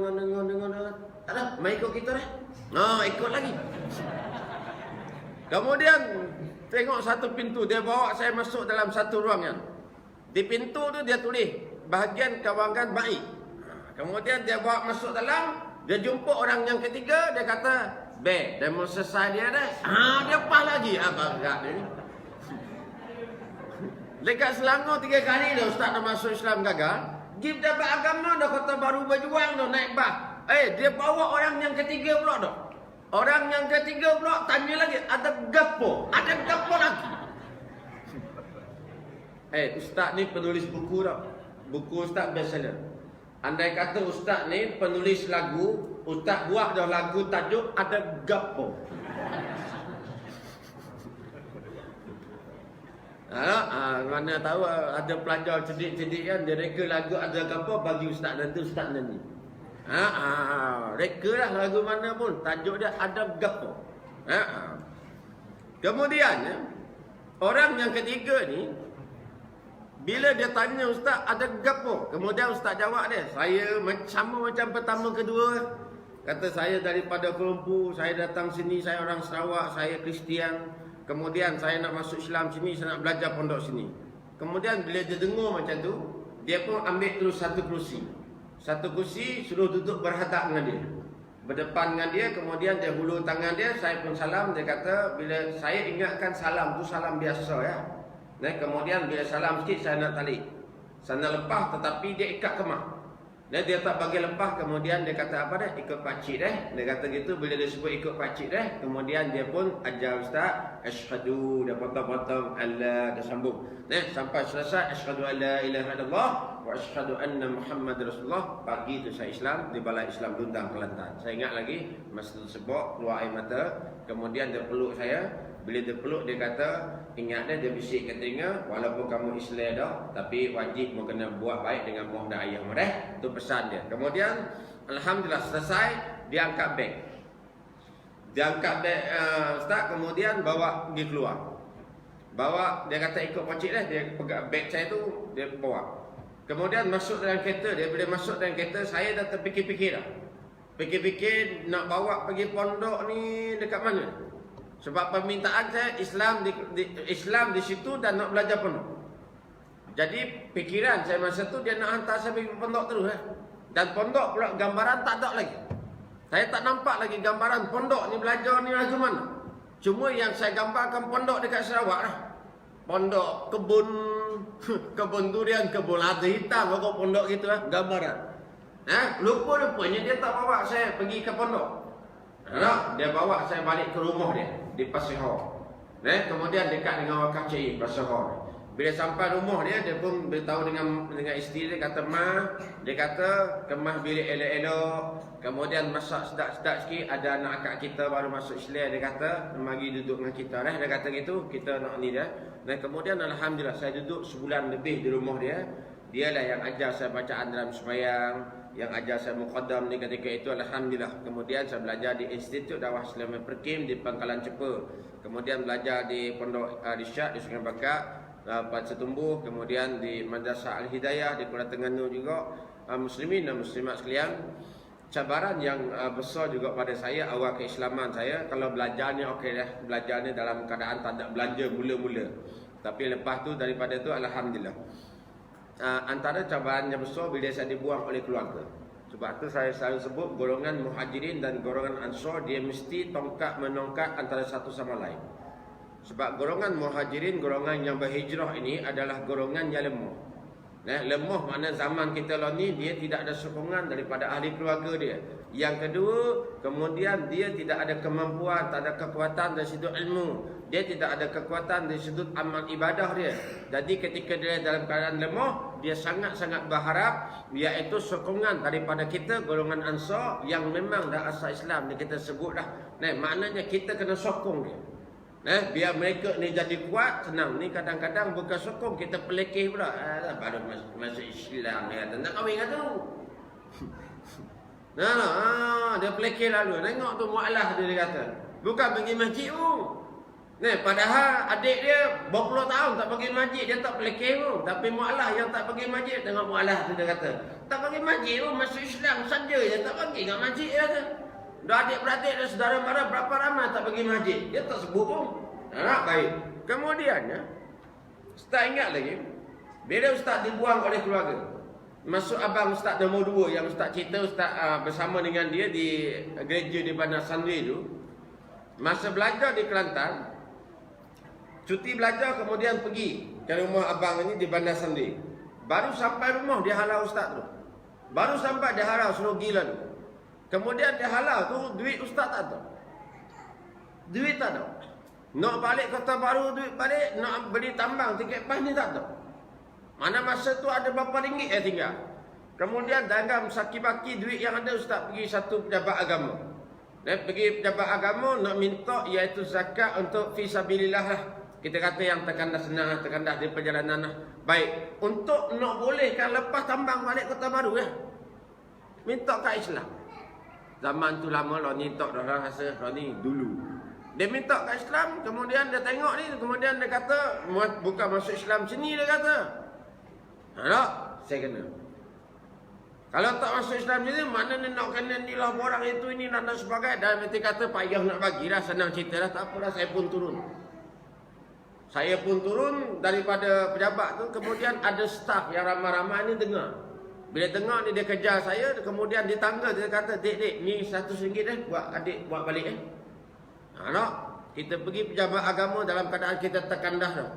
Ada, mai ikut kita dah. Ikut lagi. Kemudian tengok satu pintu, dia bawa saya masuk dalam satu ruangan. Di pintu tu dia tulis bahagian kawankan baik. Kemudian dia bawa masuk dalam, dia jumpa orang yang ketiga, dia kata, demo selesai dia dah. Dia pas lagi. Apa enggak ni? Dekat Selangor 3 kali dah Ustaz nak masuk Islam gagal. Give dapat agama dah kata baru berjuang dah naik bas. Dia bawa orang yang ketiga pula dah. Orang yang ketiga pula tanya lagi, ada gapo? Ada gapo lagi? Ustaz ni penulis buku dah. Buku Ustaz bestseller. Andai kata Ustaz ni penulis lagu, Ustaz buat dah lagu tajuk ada gapo. Mana tahu ada pelajar cerdik-cerdik kan, dia reka lagu ada gapo bagi Ustaz nanti Ustaz nyanyi. Reka lah lagu mana pun, tajuk dia ada gapo. Kemudian orang yang ketiga ni, bila dia tanya Ustaz ada gapo, kemudian Ustaz jawab dia, saya sama macam pertama kedua. Kata saya daripada Kuala Lumpur, saya datang sini, saya orang Sarawak, saya Kristian. Kemudian saya nak masuk Islam sini, saya nak belajar pondok sini. Kemudian bila dia dengar macam tu, dia pun ambil terus satu kerusi. Satu kursi suruh duduk berhadap dengan dia, berdepan dengan dia. Kemudian dia hulur tangan dia, saya pun salam. Dia kata, bila saya ingatkan salam tu salam biasa ya. Kemudian bila salam sikit saya nak tali, saya nak lepas, tetapi dia ikat kemah. Dia tak bagi lepas. Kemudian dia kata apa dah? Ikut pakcik dah. Dia kata gitu. Bila dia sebut ikut pakcik dah, kemudian dia pun ajar Ustaz, asyhadu, dia potong-potong Allah, dia sambung. Sampai selesai, asyhadu alla ilaha illallah wa asyhadu anna Muhammad Rasulullah. Pagi tu saya Islam di Balai Islam Dundang, Kelantan. Saya ingat lagi masa tersebut keluar air mata. Kemudian dia peluk saya. Bila dia peluk, dia kata, ingat dia bisik ke telinga, walaupun kamu Islam dah, tapi wajib mu kena buat baik dengan mak dan ayah mu dah. Itu pesan dia. Kemudian alhamdulillah selesai, dia angkat beg. Dia angkat beg Ustaz, kemudian bawa pergi keluar. Bawa, dia kata ikut pakcik dah, dia pegang beg saya tu, dia bawa. Kemudian masuk dalam kereta dia. Bila masuk dalam kereta, saya dah terfikir-fikir dah. Fikir-fikir nak bawa pergi pondok ni dekat mana? Sebab permintaan saya Islam di situ dan nak belajar pondok. Jadi fikiran saya masa tu dia nak hantar saya pergi pondok terus. Dan pondok pula gambaran tak ada lagi. Saya tak nampak lagi gambaran pondok ni belajar ni lagu mana. Cuma yang saya gambarkan pondok dekat Sarawak lah. Pondok kebun durian, kebun lada hitam, pokok pondok gitu lah gambaran. Lupa-lupanya dia tak bawa saya pergi ke pondok. Dia bawa saya balik ke rumah dia di Pasir Hor. Kemudian dekat dengan Wakaf Cik Pasir Hor. Bila sampai rumah dia, dia pun beritahu dengan isteri dia, kata Ma, dia kata kemas bilik elok-elok, kemudian masak sedap-sedap sikit, ada anak akak kita baru masuk Islam, dia kata mari duduk dengan kita dah. Dia kata gitu, kita nak ni dah. Dan kemudian alhamdulillah saya duduk sebulan lebih di rumah dia. Dialah yang ajar saya bacaan dalam sembahyang, yang ajar saya muqaddam ni ketika itu, alhamdulillah. Kemudian saya belajar di Institut Dakwah Islam Perkim di Pangkalan Cepa. Kemudian belajar di Pondok Risyak di Sungai Bakak, Pat Setumbuh, kemudian di Madrasah Al-Hidayah di Kuala Terengganu juga. Muslimin dan muslimat sekalian, cabaran yang besar juga pada saya awal keislaman saya, kalau belajarnya okey dah, belajarnya dalam keadaan tak ada belanja mula-mula. Tapi lepas tu daripada tu alhamdulillah. Antara cabaran yang besar bila saya dibuang oleh keluarga. Sebab tu saya selalu sebut golongan Muhajirin dan golongan Ansar dia mesti tongkat menongkat antara satu sama lain. Sebab golongan Muhajirin, golongan yang berhijrah ini adalah golongan yang lemah. Lemah makna zaman kita lah ni dia tidak ada sokongan daripada ahli keluarga dia. Yang kedua, kemudian dia tidak ada kemampuan, tak ada kekuatan dari sudut ilmu. Dia tidak ada kekuatan dari sudut amal ibadah dia. Jadi ketika dia dalam keadaan lemah, dia sangat-sangat berharap iaitu sokongan daripada kita golongan Ansar yang memang dah asal Islam ni kita sebut dah. Maknanya kita kena sokong dia. Biar mereka ni jadi kuat, senang. Ni kadang-kadang bukan sokong, kita pelekeh pula. Baru masuk Islam dia kata, nak kahwin kan tu. Dia pelekeh lalu. Tengok tu mu'alah dia kata. Bukan pergi masjid pun. Padahal adik dia berpuluh tahun tak pergi masjid, dia tak pelekeh pun. Tapi mu'alah yang tak pergi masjid, tengok mu'alah tu dia kata. Tak pergi masjid pun, masuk Islam saja je tak pergi kat masjid dia kata. Dah adik-beradik dan saudara mara berapa ramai tak pergi masjid. Dia tak sebut pun. Baik. Kemudian Ustaz ingat lagi, bila Ustaz dibuang oleh keluarga, masuk abang Ustaz nombor 2 yang Ustaz cerita, Ustaz bersama dengan dia di gereja di Bandar Sandri tu. Masa belajar di Kelantan, cuti belajar kemudian pergi ke rumah abang ini di Bandar Sandri. Baru sampai rumah dia halau Ustaz tu. Baru sampai dia halau suruh gila tu. Kemudian dia halau tu, duit Ustaz tak ada. Duit tak ada. Nak balik Kota Baru, duit balik. Nak beli tambang, tiket pas ni tak ada. Mana masa tu ada berapa ringgit tinggal. Kemudian dalam saki-baki duit yang ada, Ustaz pergi satu pejabat agama. Pergi pejabat agama nak minta iaitu zakat untuk fisabilillah lah. Kita kata yang terkandas senang, terkandas di perjalanan lah. Baik, untuk nak bolehkan lepas tambang balik Kota Baru minta kat Islam. Zaman tu lama lah ni tak dah rasa lah ni dulu. Dia minta kat Islam, kemudian dia tengok ni, kemudian dia kata bukan masuk Islam sini dia kata. Tak, saya kena. Kalau tak masuk Islam sini, mana ni nak kena ni lah orang itu ini dan sebagainya. Dan nanti kata payah nak bagi dah, senang cerita dah, tak apalah saya pun turun. Saya pun turun daripada pejabat tu, kemudian ada staf yang ramai-ramai ni dengar. Bila dengar ni dia kejar saya, kemudian di tangga dia kata, dek, ni RM100 buat adik buat balik nak, kita pergi pejabat agama dalam keadaan kita terkandas dah.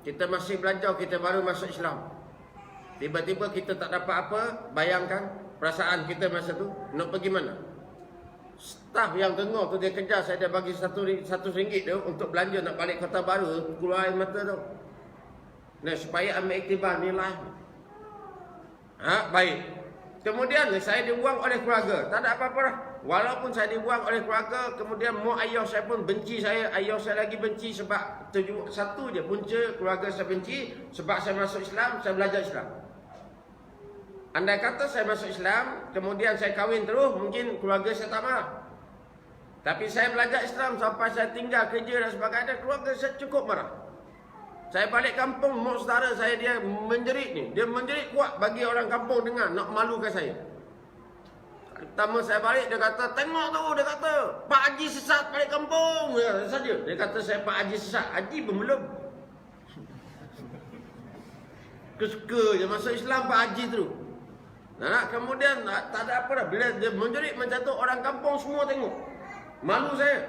Kita masih belajar, kita baru masuk Islam. Tiba-tiba kita tak dapat apa, bayangkan perasaan kita masa tu, nak pergi mana? Staf yang dengar tu dia kejar saya, dia bagi RM100 tu untuk belanja nak balik Kota Baru, keluar air mata tu. Supaya ambil iktibar nilai. Baik. Kemudian saya dibuang oleh keluarga. Tak ada apa-apa dah. Walaupun saya dibuang oleh keluarga, kemudian mak ayah saya pun benci saya. Ayah saya lagi benci sebab satu je punca keluarga saya benci. Sebab saya masuk Islam, saya belajar Islam. Andai kata saya masuk Islam, kemudian saya kahwin terus, mungkin keluarga saya tak marah. Tapi saya belajar Islam sampai saya tinggal kerja dan sebagainya, keluarga saya cukup marah. Saya balik kampung, mak saudara saya dia menjerit ni. Dia menjerit kuat bagi orang kampung dengar, nak malukan saya. Pertama saya balik, dia kata, tengok tu, dia kata, Pak Haji sesat balik kampung. Saja. Dia kata saya Pak Haji sesat. Haji pun belum. Kesuka je masuk Islam Pak Haji tu. Kemudian tak ada apa dah. Bila dia menjerit macam tu, orang kampung semua tengok. Malu saya.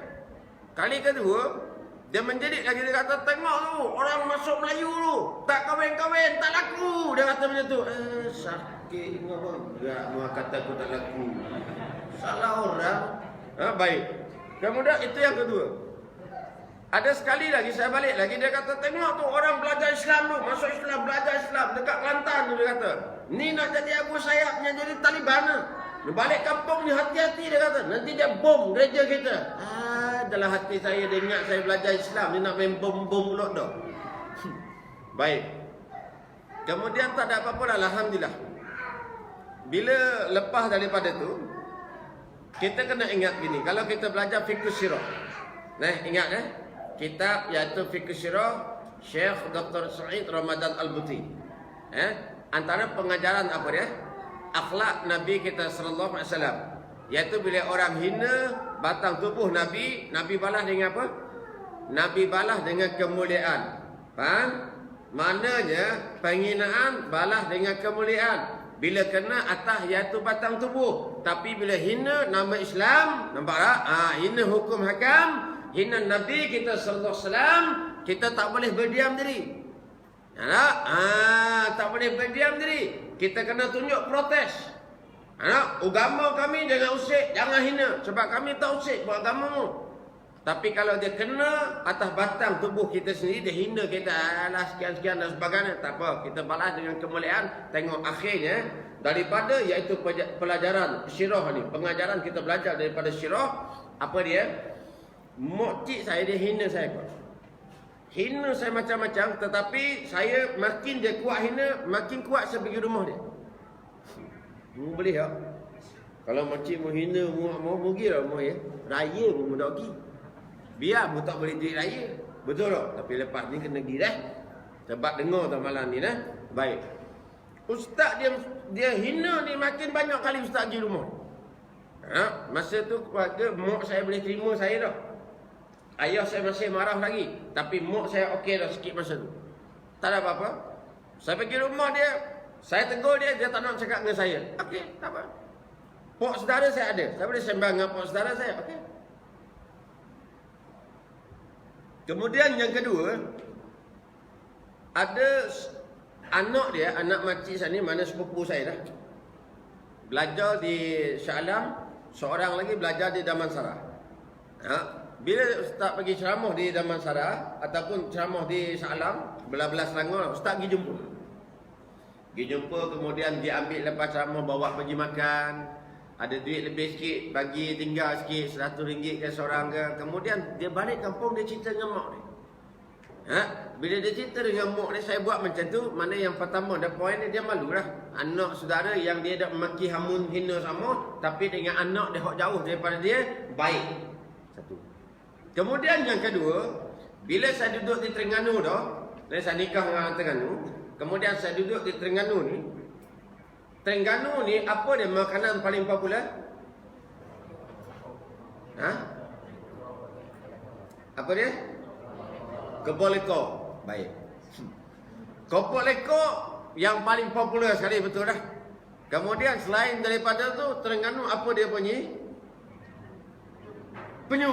Kali kedua, dia menjerit lagi, dia kata, tengok tu, orang masuk Melayu tu, tak kahwin-kahwin, tak laku. Dia kata macam tu. Sakit enggak, mau kata aku tak laku. Salah orang. Baik. Kemudian itu yang kedua. Ada sekali lagi saya balik lagi, dia kata, tengok tu, orang belajar Islam tu, masuk Islam, belajar Islam, dekat Kelantan tu, dia kata. Ni nak jadi Abu Sayyaf, nak jadi Taliban. Balik kampung ni hati-hati, dia kata. Nanti dia bom gereja kita. Dalam hati saya, dia ingat saya belajar Islam. Dia nak main bom-bom pula dah. Baik. Kemudian tak ada apa-apa dah, alhamdulillah. Bila lepas daripada tu, kita kena ingat gini. Kalau kita belajar fiqh sirah. Ingat kitab iaitu fiqh sirah Syekh Dr. Sa'id Ramadan Al-Buti. Antara pengajaran apa dia? Akhlak Nabi kita sallallahu alaihi wasallam. Iaitu bila orang hina batang tubuh Nabi, Nabi balas dengan apa? Nabi balas dengan kemuliaan. Faham? Maknanya penghinaan balas dengan kemuliaan. bila kena atas iaitu batang tubuh. Tapi bila hina nama Islam, nampak tak? Hina hukum hakam, hina Nabi kita sallallahu alaihi wasallam, kita tak boleh berdiam diri. Tak? Tak boleh berdiam diri. Kita kena tunjuk protes. Agama kami jangan usik, jangan hina. Sebab kami tak usik buat agamamu. Tapi kalau dia kena atas batang tubuh kita sendiri, dia hina kita, alah sekian-sekian dan sebagainya, tak apa. Kita balas dengan kemuliaan. Tengok akhirnya, daripada iaitu pelajaran syirah ni, pengajaran kita belajar daripada syirah, apa dia? Mokcik saya, dia hina saya pun. Hina saya macam-macam, tetapi saya makin dia kuat hina, makin kuat saya pergi rumah dia. Boleh tak? Kalau makcik mau hina, mau pergi lah rumah ya. Raya pun mau tak pergi. Biar mu tak boleh duit raya. Betul tak? Tapi lepas ni kena pergi dah. Sebab dengar tak malam ni dah. Baik. Ustaz dia hina ni makin banyak kali ustaz pergi rumah. Masa tu keluarga mak saya boleh terima saya dah. Ayah saya masih marah lagi. Tapi mak saya okey dah sikit masa tu. Tak ada apa-apa. Saya pergi rumah dia. Saya tegur dia. Dia tak nak cakap dengan saya. Okey, tak apa. Pok saudara saya ada. Saya boleh sembang dengan pok saudara saya. Okey. Kemudian yang kedua, ada anak dia, anak makcik saya ni, mana sepupu saya dah. Belajar di Shah Alam, seorang lagi belajar di Damansara. Bila ustaz pergi ceramah di Damansara ataupun ceramah di Shah Alam, belah-belah Selangor, ustaz pergi jumpa. Pergi jumpa, kemudian dia ambil lepas ceramah bawa pergi makan. Ada duit lebih sikit, bagi tinggal sikit, RM100 ke seorang ke. Kemudian dia balik kampung, dia cerita dengan mak dia. Bila dia cerita dengan mak dia, saya buat macam tu. Mana yang pertama, ada poin dia malu lah. Anak saudara yang dia dah maki hamun hina sama, tapi dengan anak dia jauh daripada dia, baik. Satu. Kemudian yang kedua, bila saya duduk di Terengganu dah, saya nikah dengan Terengganu. Kemudian saya duduk di Terengganu ni. Terengganu ni apa dia makanan paling popular? Apa dia? Kepok lekor. Baik. Kepok lekor yang paling popular sekali, betul dah. Kemudian selain daripada tu, Terengganu apa dia punya? Penyu.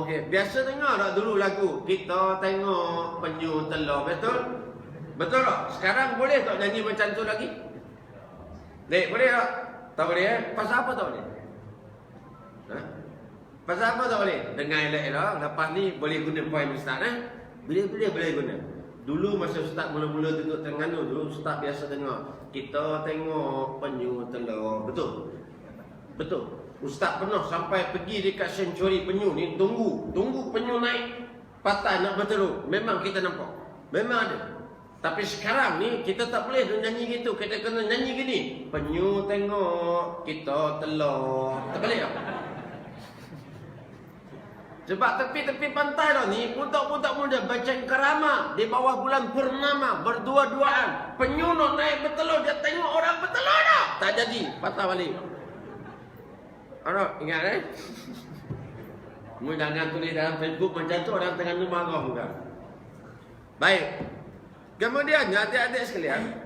Okay. Biasa dengar tak dulu lagu kita tengok penyu telur, betul? Betul tak? Sekarang boleh tak nyanyi macam tu lagi? Dek, boleh tak? Tak boleh Pasal apa tak boleh? Pasal apa tak boleh? Dengar elok-elok. Lepas ni boleh guna poin ustaz Bila-bila boleh guna. Dulu masa ustaz mula-mula duduk Terengganu, dulu ustaz biasa dengar kita tengok penyu telur. Betul? Betul. Ustaz pernah sampai pergi dekat sanctuary penyu ni, tunggu penyu naik patah nak bertelur. Memang kita nampak. Memang ada. Tapi sekarang ni kita tak boleh nyanyi gitu. Kita kena nyanyi gini. Penyu tengok kita telur. Tak boleh tak? Sebab tepi-tepi pantai dah ni, budak-budak muda bercengkerama di bawah bulan purnama, berdua-duaan. Penyu nak naik bertelur, dia tengok orang bertelur dah. Tak jadi, patah balik. Ingat Mu jangan tulis dalam Facebook macam tu, orang tengah tu marah bukan. Baik. Kemudian adik-adik sekalian,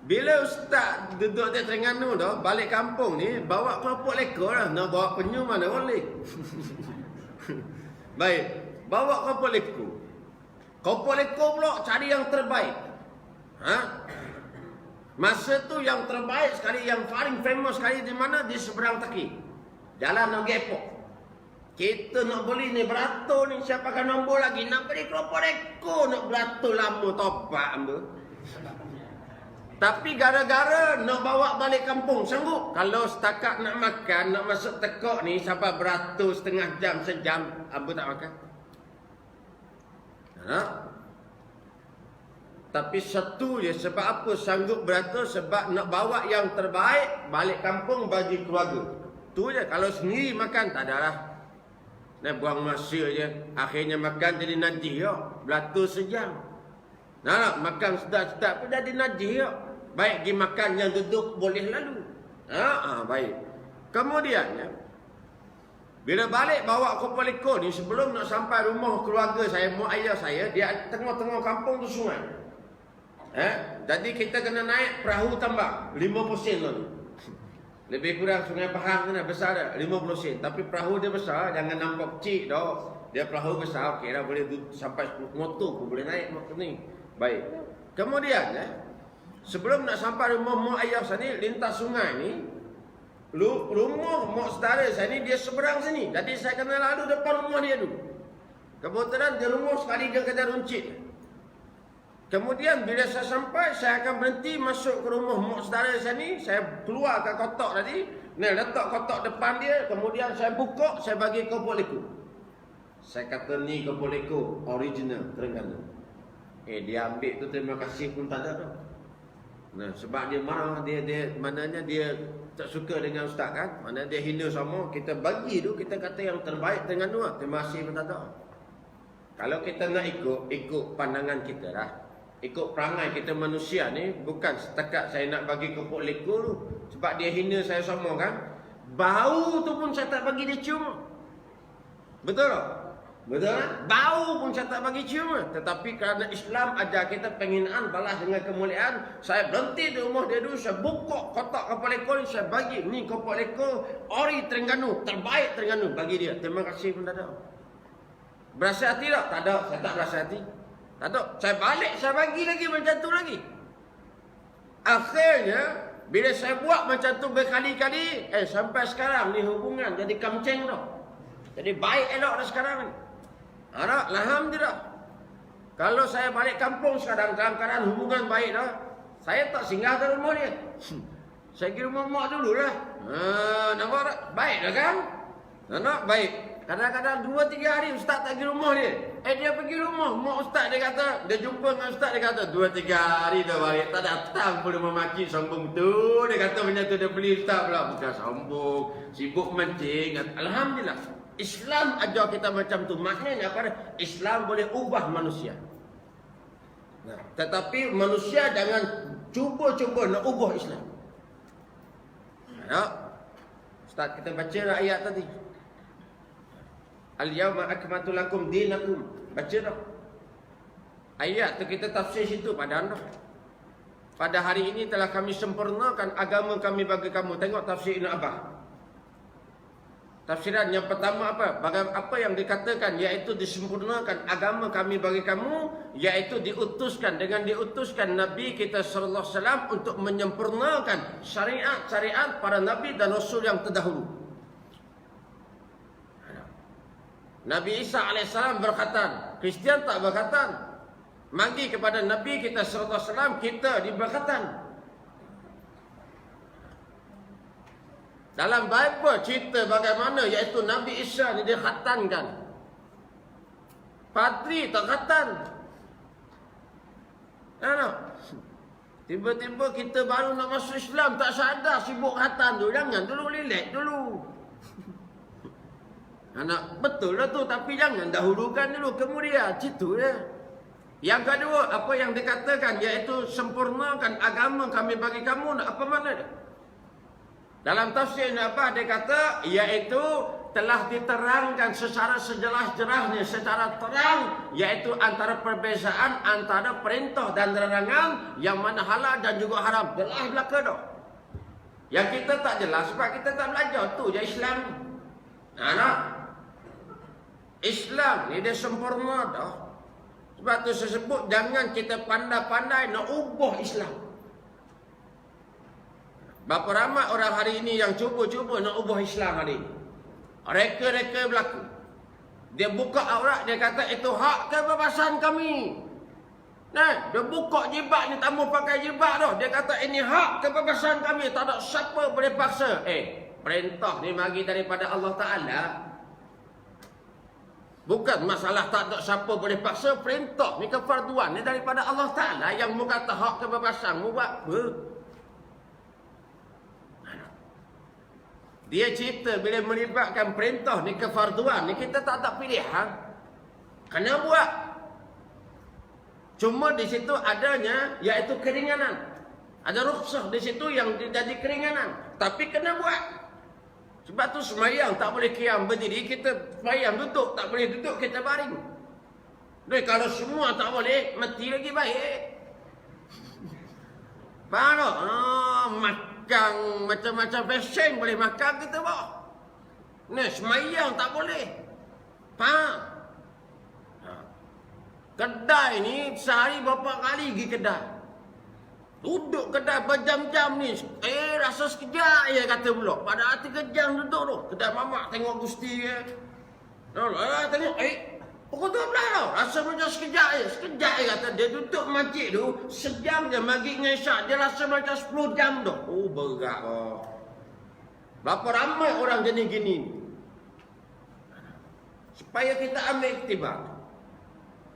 bila ustaz duduk di Terengganu dah, balik kampung ni, bawa kelompok lekor lah. Nak bawa penyu mana boleh. Baik, bawa kelompok lekor. Kelompok lekor pula cari yang terbaik. Masa tu yang terbaik sekali, yang paling famous sekali di mana? Di seberang Taki, Jalan Nogepok. Kita nak beli ni beratur ni, siapakan nombor lagi nak beli kelompok rekor, nak beratur lama topak hamba. Tapi gara-gara nak bawa balik kampung, sanggup. Kalau setakat nak makan, nak masuk tekok ni sampai beratur setengah jam, sejam, hamba tak makan. Tapi satu je, sebab apa sanggup beratur? Sebab nak bawa yang terbaik balik kampung bagi keluarga. Tu je. Kalau sendiri makan tak ada lah. Nak buang masa je. Akhirnya makan jadi najis ya. Beratur sejam. Nak makan sedap-sedap pun jadi najis ya. Baik pergi makan yang duduk boleh lalu. Baik. Kemudian ya, bila balik bawa kelompok lekor ni, sebelum nak sampai rumah keluarga saya, mak ayah saya, dia tengah-tengah kampung tu sungai. Jadi kita kena naik perahu tambah 50 sen lah. Lebih kurang Sungai Pahang ni besar dah 50 sen. Tapi perahu dia besar, jangan nampak kecil dah. Dia perahu besar, kira boleh sampai 10 motor pun boleh naik ni. Baik. Kemudian sebelum nak sampai rumah mak ayah saya ni, lintas sungai ni, rumah mak saudara saya ni dia seberang sini. Jadi saya kena lalu depan rumah dia dulu. Kebetulan dia rumah sekali dia kena runcit. Kemudian bila saya sampai, saya akan berhenti masuk ke rumah mak saudara saya ni. Saya keluarkan kotak tadi, letak kotak depan dia. Kemudian saya buka, saya bagi kopok leko. Saya kata ni kopok leko original Terengganu. Dia ambil tu terima kasih pun tak ada dah. Sebab dia marah, dia maknanya dia tak suka dengan ustaz kan. Maknanya dia hina sama, kita bagi tu, kita kata yang terbaik Terengganu lah. Terima kasih pun tak ada. Kalau kita nak ikut pandangan kita lah. Ikut perangai kita manusia ni, bukan setakat saya nak bagi kopok leko tu. Sebab dia hina saya sama kan. Bau tu pun saya tak bagi dia cium. Betul tak? Betul kan? Bau pun saya tak bagi cium. Tetapi kerana Islam ajar kita penghinaan balas dengan kemuliaan, saya berhenti di rumah dia dulu, saya buka kotak kopok leko ni, saya bagi. Ni kopok leko ori Terengganu, terbaik Terengganu, bagi dia. Terima kasih pun tak ada. Berasa hati tak? Tak ada, saya tak berasa hati. Tak ada. Saya balik, saya bagi lagi macam tu lagi. Akhirnya, bila saya buat macam tu berkali-kali, sampai sekarang ni hubungan jadi kamceng dah. Jadi baik elok dah sekarang ni. Alhamdulillah. Kalau saya balik kampung sekarang dalam keadaan hubungan baik dah, saya tak singgah ke rumah dia. Saya pergi rumah mak dulu lah. Nampak tak? Baik dah kan? Nampak? Baik. Kadang-kadang 2-3 hari ustaz tak pergi rumah dia. Dia pergi rumah. Mak ustaz dia kata, dia jumpa dengan ustaz dia kata, 2-3 hari dah balik. Tak datang pun dia memaki, sombong tu. Dia kata macam tu, dia beli ustaz pula. Bukan sombong, sibuk mancing. Alhamdulillah. Islam ajar kita macam tu. Maknanya apa? Islam boleh ubah manusia. Tetapi manusia jangan cuba-cuba nak ubah Islam. Ustaz kita baca ayat tadi. Al-yawma akmaltu lakum dinakum. Baca dah. Ayat tu kita tafsir situ pada anda. Pada hari ini telah kami sempurnakan agama kami bagi kamu. Tengok tafsir Ibn Abbas. Tafsiran yang pertama apa? Apa yang dikatakan iaitu disempurnakan agama kami bagi kamu, iaitu diutuskan dengan diutuskan Nabi kita sallallahu alaihi wasallam untuk menyempurnakan syariat-syariat para nabi dan rasul yang terdahulu. Nabi Isa AS berkhatan. Kristian tak berkhatan. Magi kepada Nabi kita sallallahu alaihi wasallam, kita diberkhatan. Dalam Bible cerita bagaimana iaitu Nabi Isa ni dia khatankan. Padri tak khatan. Tiba-tiba kita baru nak masuk Islam, tak sadar sibuk khatan tu. Jangan dulu, relax dulu. Betul lah tu, tapi jangan dahulukan dulu kemudian. Situ ya. Yang kedua, apa yang dikatakan iaitu sempurnakan agama kami bagi kamu. Apa makna dia? Dalam tafsir apa dia kata iaitu telah diterangkan secara sejelas-jelasnya, secara terang, iaitu antara perbezaan antara perintah dan larangan, yang mana halal dan juga haram. Jelas belaka dah. Yang kita tak jelas sebab kita tak belajar tu je Islam. Islam ni dia sempurna dah. Sebab tu saya sebut jangan kita pandai-pandai nak ubah Islam. Berapa ramai orang hari ini yang cuba-cuba nak ubah Islam hari ini. Reka-reka berlaku. Dia buka aurat, dia kata itu hak kebebasan kami. Dia buka jilbab ni, tak mau pakai jilbab dah. Dia kata ini hak kebebasan kami, tak ada siapa boleh paksa. Perintah ni mari daripada Allah Ta'ala. Bukan masalah tak ada siapa boleh paksa. Perintah ni kefarduan ni daripada Allah Ta'ala. Yang mu kata hak kebebasan mu buat apa? Dia cerita bila melibatkan perintah ni kefarduan ni, kita tak ada pilihan. Kena buat. Cuma di situ adanya iaitu keringanan. Ada rukhsah di situ yang jadi keringanan. Tapi kena buat. Sebab tu semayang tak boleh qiyam berdiri, kita semayang duduk, tak boleh duduk, kita baring. Jadi kalau semua tak boleh, mati lagi baik. Faham tak? Makan macam-macam fashion boleh makan kita bawa. Ni semayang tak boleh. Faham? Kedai ni sehari berapa kali pergi kedai. Duduk kedai berjam-jam ni. Rasa sekejap je kata pula. Pada 3 jam duduk tu. Kedai mamak tengok Gusti ke. Tengok. Pukul 12 tau. Rasa macam sekejap je. Sekejap je kata. Dia duduk masjid tu. Sejam je maghrib dengan isyak. Dia rasa macam 10 jam tu. Oh berat oh. Berapa ramai orang jenis gini. Supaya kita ambil iktibar.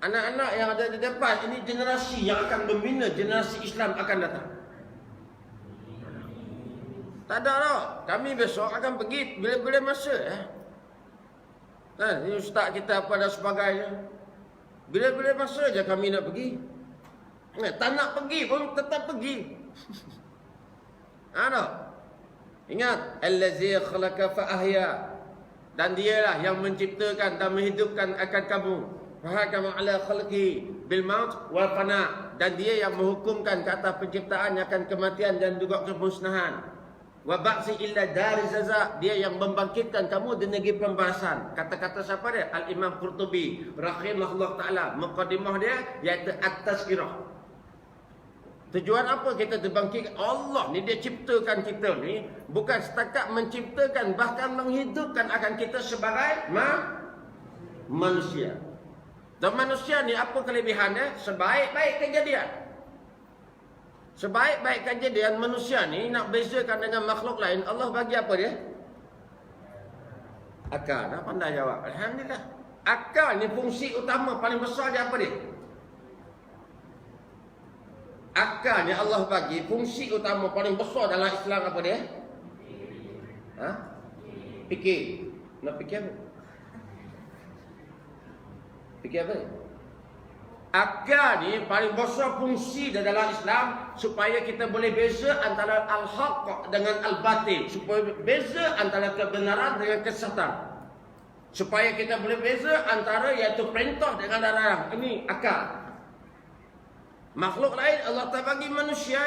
Anak-anak yang ada di depan ini generasi yang akan membina generasi Islam akan datang. Tak ada tau. Kami besok akan pergi bila-bila masa ini ustaz kita apa dan sebagainya. Bila-bila masa je kami nak pergi. Tak nak pergi pun tetap pergi. Ingat, allazi khalaqa fa ahya. Dan dialah yang menciptakan dan menghidupkan akan kamu. Fahakama ala khalqi bil maut wal fana, dan dia yang menghukumkan ke atas penciptaan akan kematian dan juga kemusnahan. Wa ba'si illa dari jaza, dia yang membangkitkan kamu di negeri pembalasan. Kata-kata siapa dia? Al-Imam Qurtubi rahimahullah taala, mukadimah dia iaitu at-tazkirah. Tujuan apa kita dibangkitkan? Allah ni dia ciptakan kita ni bukan setakat menciptakan, bahkan menghidupkan akan kita sebagai manusia. Dan manusia ni apa kelebihannya? Sebaik-baik kejadian. Sebaik-baik kejadian manusia ni nak bezakan dengan makhluk lain, Allah bagi apa dia? Akal. Dah pandai jawab. Alhamdulillah. Akal ni fungsi utama paling besar dia apa dia? Akal ni Allah bagi fungsi utama paling besar dalam Islam apa dia? Fikir. Nak fikir apa? Fikir apa? Akal ni paling besar fungsi dalam Islam supaya kita boleh beza antara al-haq dengan al-batil, supaya beza antara kebenaran dengan kesesatan, supaya kita boleh beza antara iaitu perintah dengan larang. Ini akal. Makhluk lain Allah tak bagi manusia.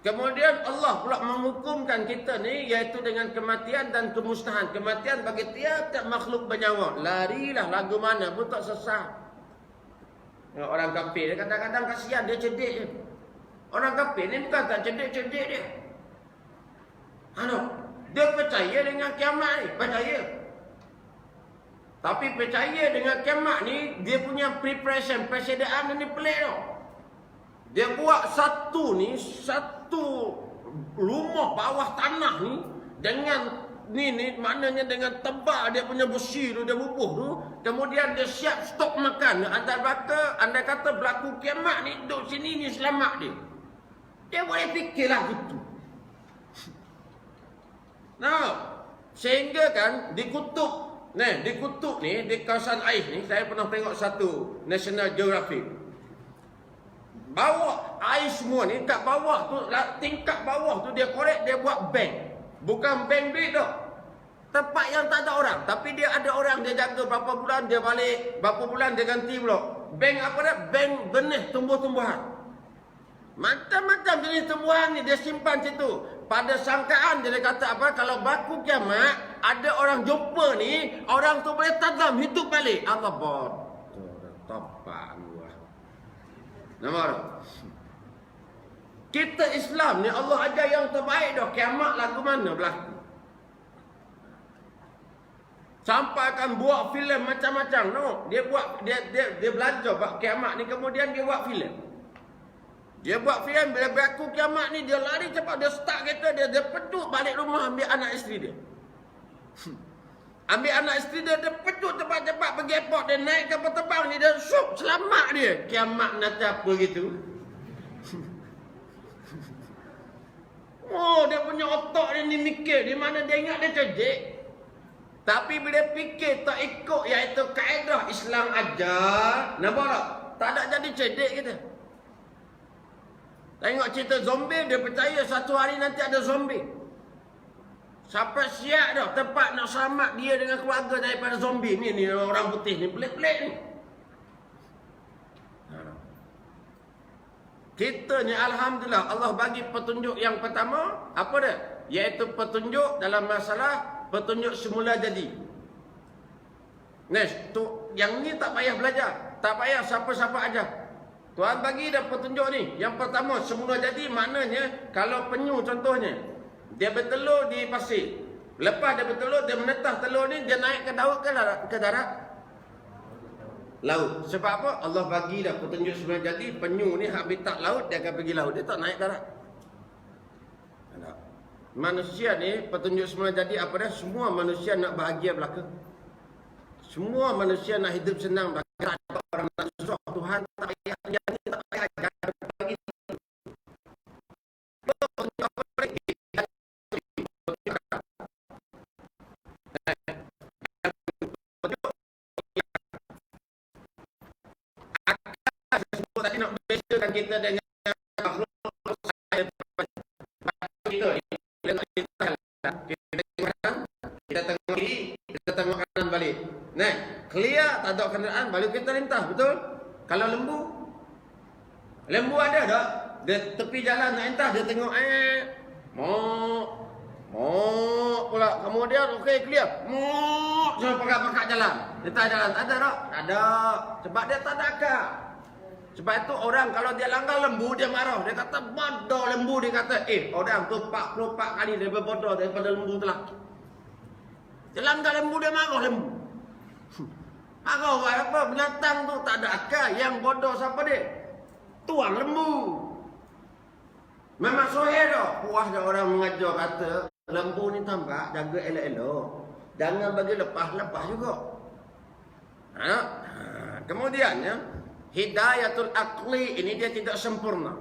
Kemudian Allah pula menghukumkan kita ni iaitu dengan kematian dan kemusnahan. Kematian bagi tiap-tiap makhluk bernyawa. Larilah lagu mana pun tak sesat. Orang kafir dia kadang-kadang kasihan, dia cerdik je. Orang kafir ni bukan tak cerdik-cerdik dia. Dia percaya dengan kiamat ni, percaya. Tapi percaya dengan kiamat ni, dia punya preparation, persediaan ni pelik tau. Dia buat satu rumah bawah tanah ni dengan ni maknanya dengan tebal dia punya besi tu, dia bubuh tu, kemudian dia siap stok makan. Anda kata berlaku kiamat ni, duduk sini ni selamat dia. Dia boleh fikirlah gitu. Sehingga kan di kutub ni, di kawasan ais ni, saya pernah tengok satu National Geographic. Bawah air semua ni, kat bawah tu, tingkat bawah tu dia korek, dia buat bank. Bukan bank duit tu. Tempat yang tak ada orang, tapi dia ada orang, dia jaga berapa bulan, dia balik, berapa bulan dia ganti pula. Bank apa dah? Bank benih tumbuh-tumbuhan. Macam-macam jenis tumbuhan ni dia simpan situ. Pada sangkaan dia kata apa? Kalau berlaku kiamat, ada orang jumpa ni, orang tu boleh tadam hidup balik. Allah bodoh. Topak gua. Nampak? Kita Islam ni Allah ajar yang terbaik dah. Kiamat lagu mana berlaku? Sampai akan buat filem macam-macam. Dia belajar buat kiamat ni, kemudian dia buat filem. Dia buat filem bila berlaku kiamat ni, dia lari cepat, dia start kereta dia pedut balik rumah ambil anak isteri dia. Ambil anak isteri dia pedut cepat-cepat pergi airport, dia naik kapal terbang ni, dia selamat dia. Kiamat nanti apa gitu. Dia punya otak dia ni mikir, di mana dia ingat dia cerdik. Tapi bila fikir tak ikut iaitu kaedah Islam ajar, nampak tak? Tak ada jadi cerdik kita. Tengok cerita zombie, dia percaya satu hari nanti ada zombie. Sampai siap dah tempat nak selamat dia dengan keluarga daripada zombie. Ni orang putih ni, pelik-pelik ni. Kita ni alhamdulillah Allah bagi petunjuk yang pertama, apa dia? Iaitu petunjuk dalam masalah petunjuk semula jadi. Tu yang ni tak payah belajar, tak payah siapa-siapa ajar. Tuhan bagi dah petunjuk ni. Yang pertama semula jadi, maknanya kalau penyu contohnya, dia bertelur di pasir. Lepas dia bertelur, dia menetah telur ni, dia naik ke darat ke darat laut. Sebab apa? Allah bagi dah petunjuk semula jadi, penyu ni habitat laut, dia akan pergi laut, dia tak naik darat. Manusia ni petunjuk semula jadi apa dah? Semua manusia nak bahagia belaka. Semua manusia nak hidup senang belaka. Tak ada orang nak susah. Tuhan tak payah yang ni, tak payah jangan bagi. Tadi nak bezakan kita dengan makhluk kita ni. Kita tengok kiri, kita tengok kanan balik. Nah, clear, tak ada kenderaan, balik kita lintah, betul? Kalau lembu ada tak? Dia tepi jalan nak lintah, dia tengok pula. Kemudian okey, clear. Semua pakat-pakat jalan. Lintah jalan, ada tak? Ada. Sebab dia tak ada akal. Sebab itu orang kalau dia langgar lembu, dia marah. Dia kata bodoh lembu. Dia kata orang tu 44 kali lebih bodoh daripada lembu telah. Dia langgar lembu, dia marah lembu. Marah apa? Binatang tu tak ada akal. Yang bodoh siapa dia? Tuan lembu. Memang sohir dah. Puas dah orang mengajar kata lembu ni tampak, jaga elok-elok. Jangan bagi lepas-lepas juga. Kemudian ya, hidayatul aqli ini dia tidak sempurna.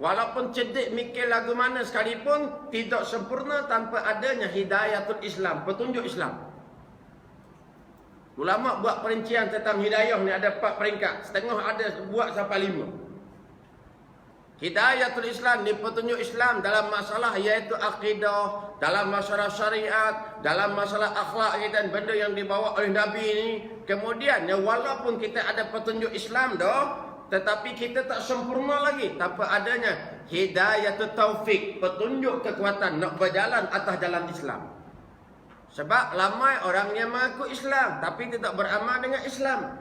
Walaupun cerdik mikir lagu mana sekalipun, tidak sempurna tanpa adanya hidayatul Islam, petunjuk Islam. Ulama buat perincian tentang hidayah ni ada 4 peringkat. Setengah ada buat sampai 5. Hidayatul Islam ni petunjuk Islam dalam masalah iaitu akidah, dalam masalah syariat, dalam masalah akhlak dan benda yang dibawa oleh Nabi ni. Kemudian ya, walaupun kita ada petunjuk Islam dah, tetapi kita tak sempurna lagi tanpa adanya hidayatul taufik, petunjuk kekuatan nak berjalan atas jalan Islam. Sebab ramai orang yang mengaku Islam tapi tidak beramal dengan Islam.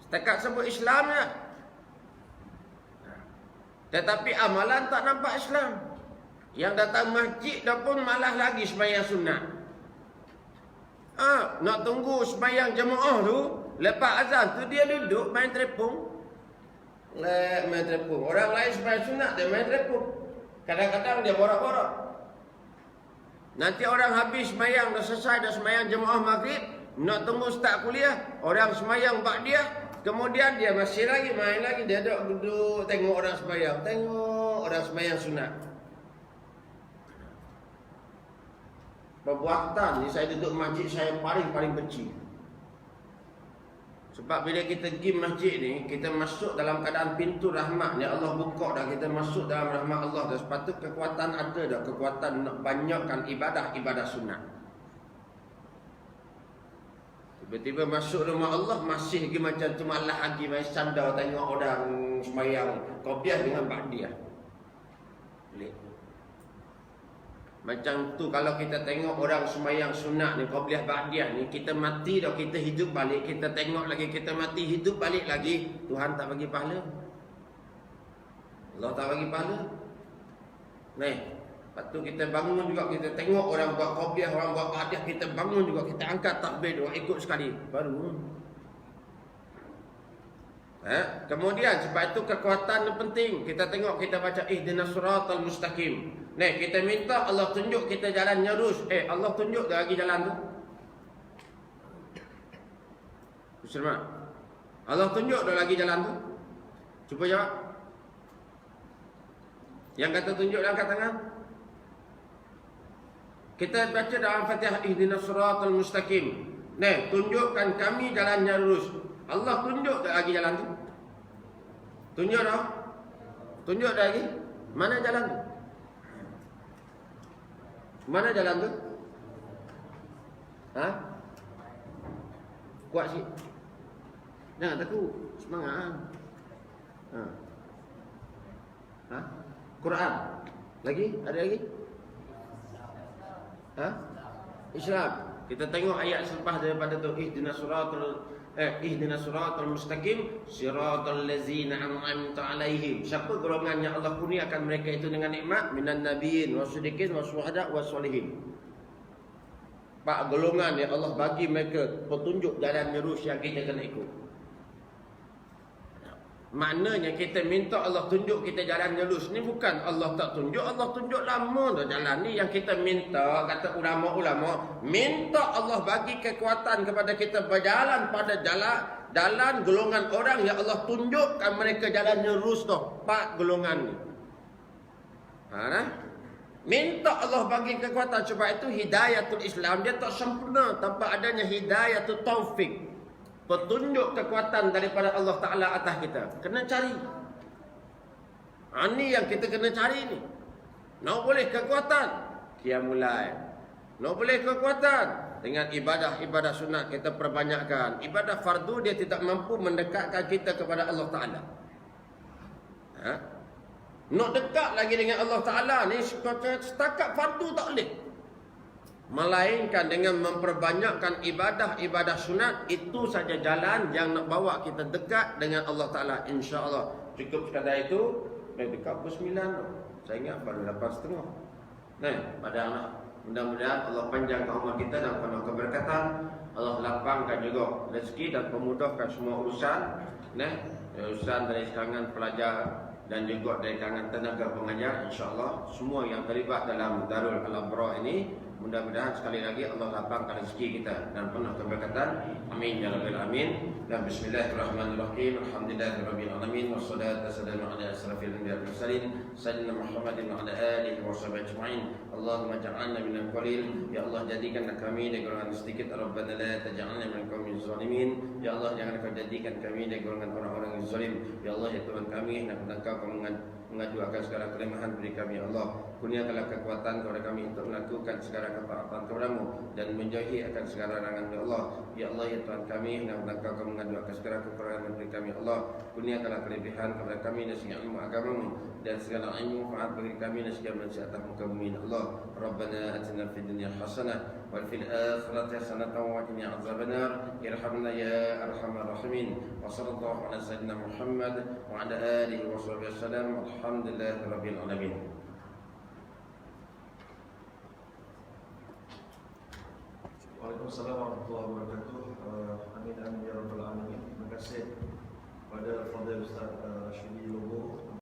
Setakat sebut Islam ya, tetapi amalan tak nampak Islam. Yang datang masjid dah pun malah lagi sembahyang sunat. Nak tunggu sembahyang jemaah tu, lepas azan tu dia duduk main telefon. Main telefon. Orang lain sembahyang sunat, dia main telefon. Kadang-kadang dia borak-borak. Nanti orang habis sembahyang, dah selesai dah sembahyang jemaah maghrib, nak tunggu start kuliah, orang sembahyang ba'diyah. Kemudian dia masih lagi main lagi. Dia duduk tengok orang sembahyang. Tengok orang sembahyang sunat. Perbuatan ni saya duduk masjid saya paling benci. Sebab bila kita pergi masjid ni, kita masuk dalam keadaan pintu rahmat ni Allah buka dah, kita masuk dalam rahmat Allah dah. Sepatut kekuatan ada dah, kekuatan nak banyakkan ibadah sunat. Tiba-tiba masuk rumah Allah masih lagi macam tu, malah lagi main sandar tengok orang sembahyang qobliyah dengan ba'diyah. Boleh. Macam tu kalau kita tengok orang sembahyang sunat ni, qobliyah ba'diyah ni, kita mati dah, kita hidup balik, kita tengok lagi, kita mati hidup balik lagi, Tuhan tak bagi pahala. Allah tak bagi pahala. Lepas tu kita bangun juga, kita tengok orang buat qobliyah, orang buat ba'diyah, kita bangun juga, kita angkat takbir dua, ikut sekali, baru. Kemudian sebab itu kekuatan itu penting. Kita tengok, kita baca ihdinas siratal mustaqim. Kita minta Allah tunjuk kita jalan lurus. Allah tunjuk dah lagi jalan tu. Muslimat, Allah tunjuk dah lagi jalan tu. Cuba jawab. Yang kata tunjuk dah angkat tangan. Kita baca dalam Fatihah ihdinas siratal mustaqim. Tunjukkan kami jalan yang lurus. Allah tunjuk tak lagi jalan tu? Tunjuk dah? Tunjuk dah lagi? Mana jalan tu? Mana jalan tu? Kuat sikit. Jangan takut. Semangat. Ha? Quran. Lagi? Ada lagi? Ha? Islam. Kita tengok ayat selepas daripada tu, ihdinas siratal mustaqim siratal ladzina an'amta alaihim. Siapa golongan yang Allah kurniakan mereka itu dengan nikmat? Minan nabiyyin wasiddiqin wasyuhada wassalihin. 4 golongan yang Allah bagi mereka petunjuk jalan lurus yang kita kena ikut. Maknanya kita minta Allah tunjuk kita jalan lurus ni bukan Allah tak tunjuk, Allah tunjuk lama dah jalan ni. Yang kita minta, kata ulama-ulama, minta Allah bagi kekuatan kepada kita berjalan pada jalan golongan orang yang Allah tunjukkan mereka jalan lurus tu. 4 golongan ni. Minta Allah bagi kekuatan. Sebab itu hidayatul Islam dia tak sempurna tanpa adanya hidayatul taufik. Petunjuk kekuatan daripada Allah Ta'ala atas kita. Kena cari. Ini yang kita kena cari ni. Nak boleh kekuatan, Qiyamul Lail. Nak boleh kekuatan, dengan ibadah-ibadah sunat kita perbanyakkan. Ibadah fardu dia tidak mampu mendekatkan kita kepada Allah Ta'ala. Nak dekat lagi dengan Allah Ta'ala ni setakat fardu tak boleh. Melainkan dengan memperbanyakkan ibadah-ibadah sunat. Itu saja jalan yang nak bawa kita dekat dengan Allah Ta'ala, insya-Allah. Cukup sekadar itu. Dekat pukul 9. Saya ingat baru 8.30. Pada anak. Mudah-mudahan Allah panjangkan umur kita dan penuh keberkatan. Allah lapangkan juga rezeki dan memudahkan semua urusan. Urusan dari kalangan pelajar dan juga dari kalangan tenaga pengajar, insya-Allah semua yang terlibat dalam Darul Al-Abrar ini, mudah-mudahan sekali lagi Allah lapangkan rezeki kita dan penuh keberkatan. Amin ya rabbal alamin. Dan bismillahirrahmanirrahim. Alhamdulillahirabbil alamin wassalatu wassalamu ala asrafil anbiya'i wal mursalin sayyidina Muhammadin wa ala alihi washabbihi ajma'in. Allahumma ja'alna minal qalil. Ya Allah, jadikan kami dari golongan sedikit. Rabbana la taj'alna minal qaumiz zalimin. Ya Allah, jangan kau jadikan kami dari golongan orang-orang yang zalim. Ya Allah, ya Tuhan kami, hendak Kau mengadu akan segala kelemahan beri kami, ya Allah. Kurniakanlah kekuatan kepada kami untuk melakukan segala ketaatan kepada-Mu dan menjauhi akan segala larangan, ya Allah. Ya Allah, ya Tuhan kami, hendak Kau mengadu akan segala kekurangan beri kami, ya Allah. Kurniakanlah kelebihan kepada kami dan segala ilmu agama-Mu dan segala ilmu manfaat bagi kami dan segala manusia muka bumi, ya Allah. Rabbana atina fid dunya hasanah wa fil akhirati hasanah wa qina adzabannar. Irhamna ya arhamar rahimin. Wa sallallahu ala sayyidina Muhammad wa ala alihi wa sahbihi wasallam. Alhamdulillahirabbil alamin. Waalaikumsalam warahmatullahi wabarakatuh. Amin amin ya rabbal alamin. Terima kasih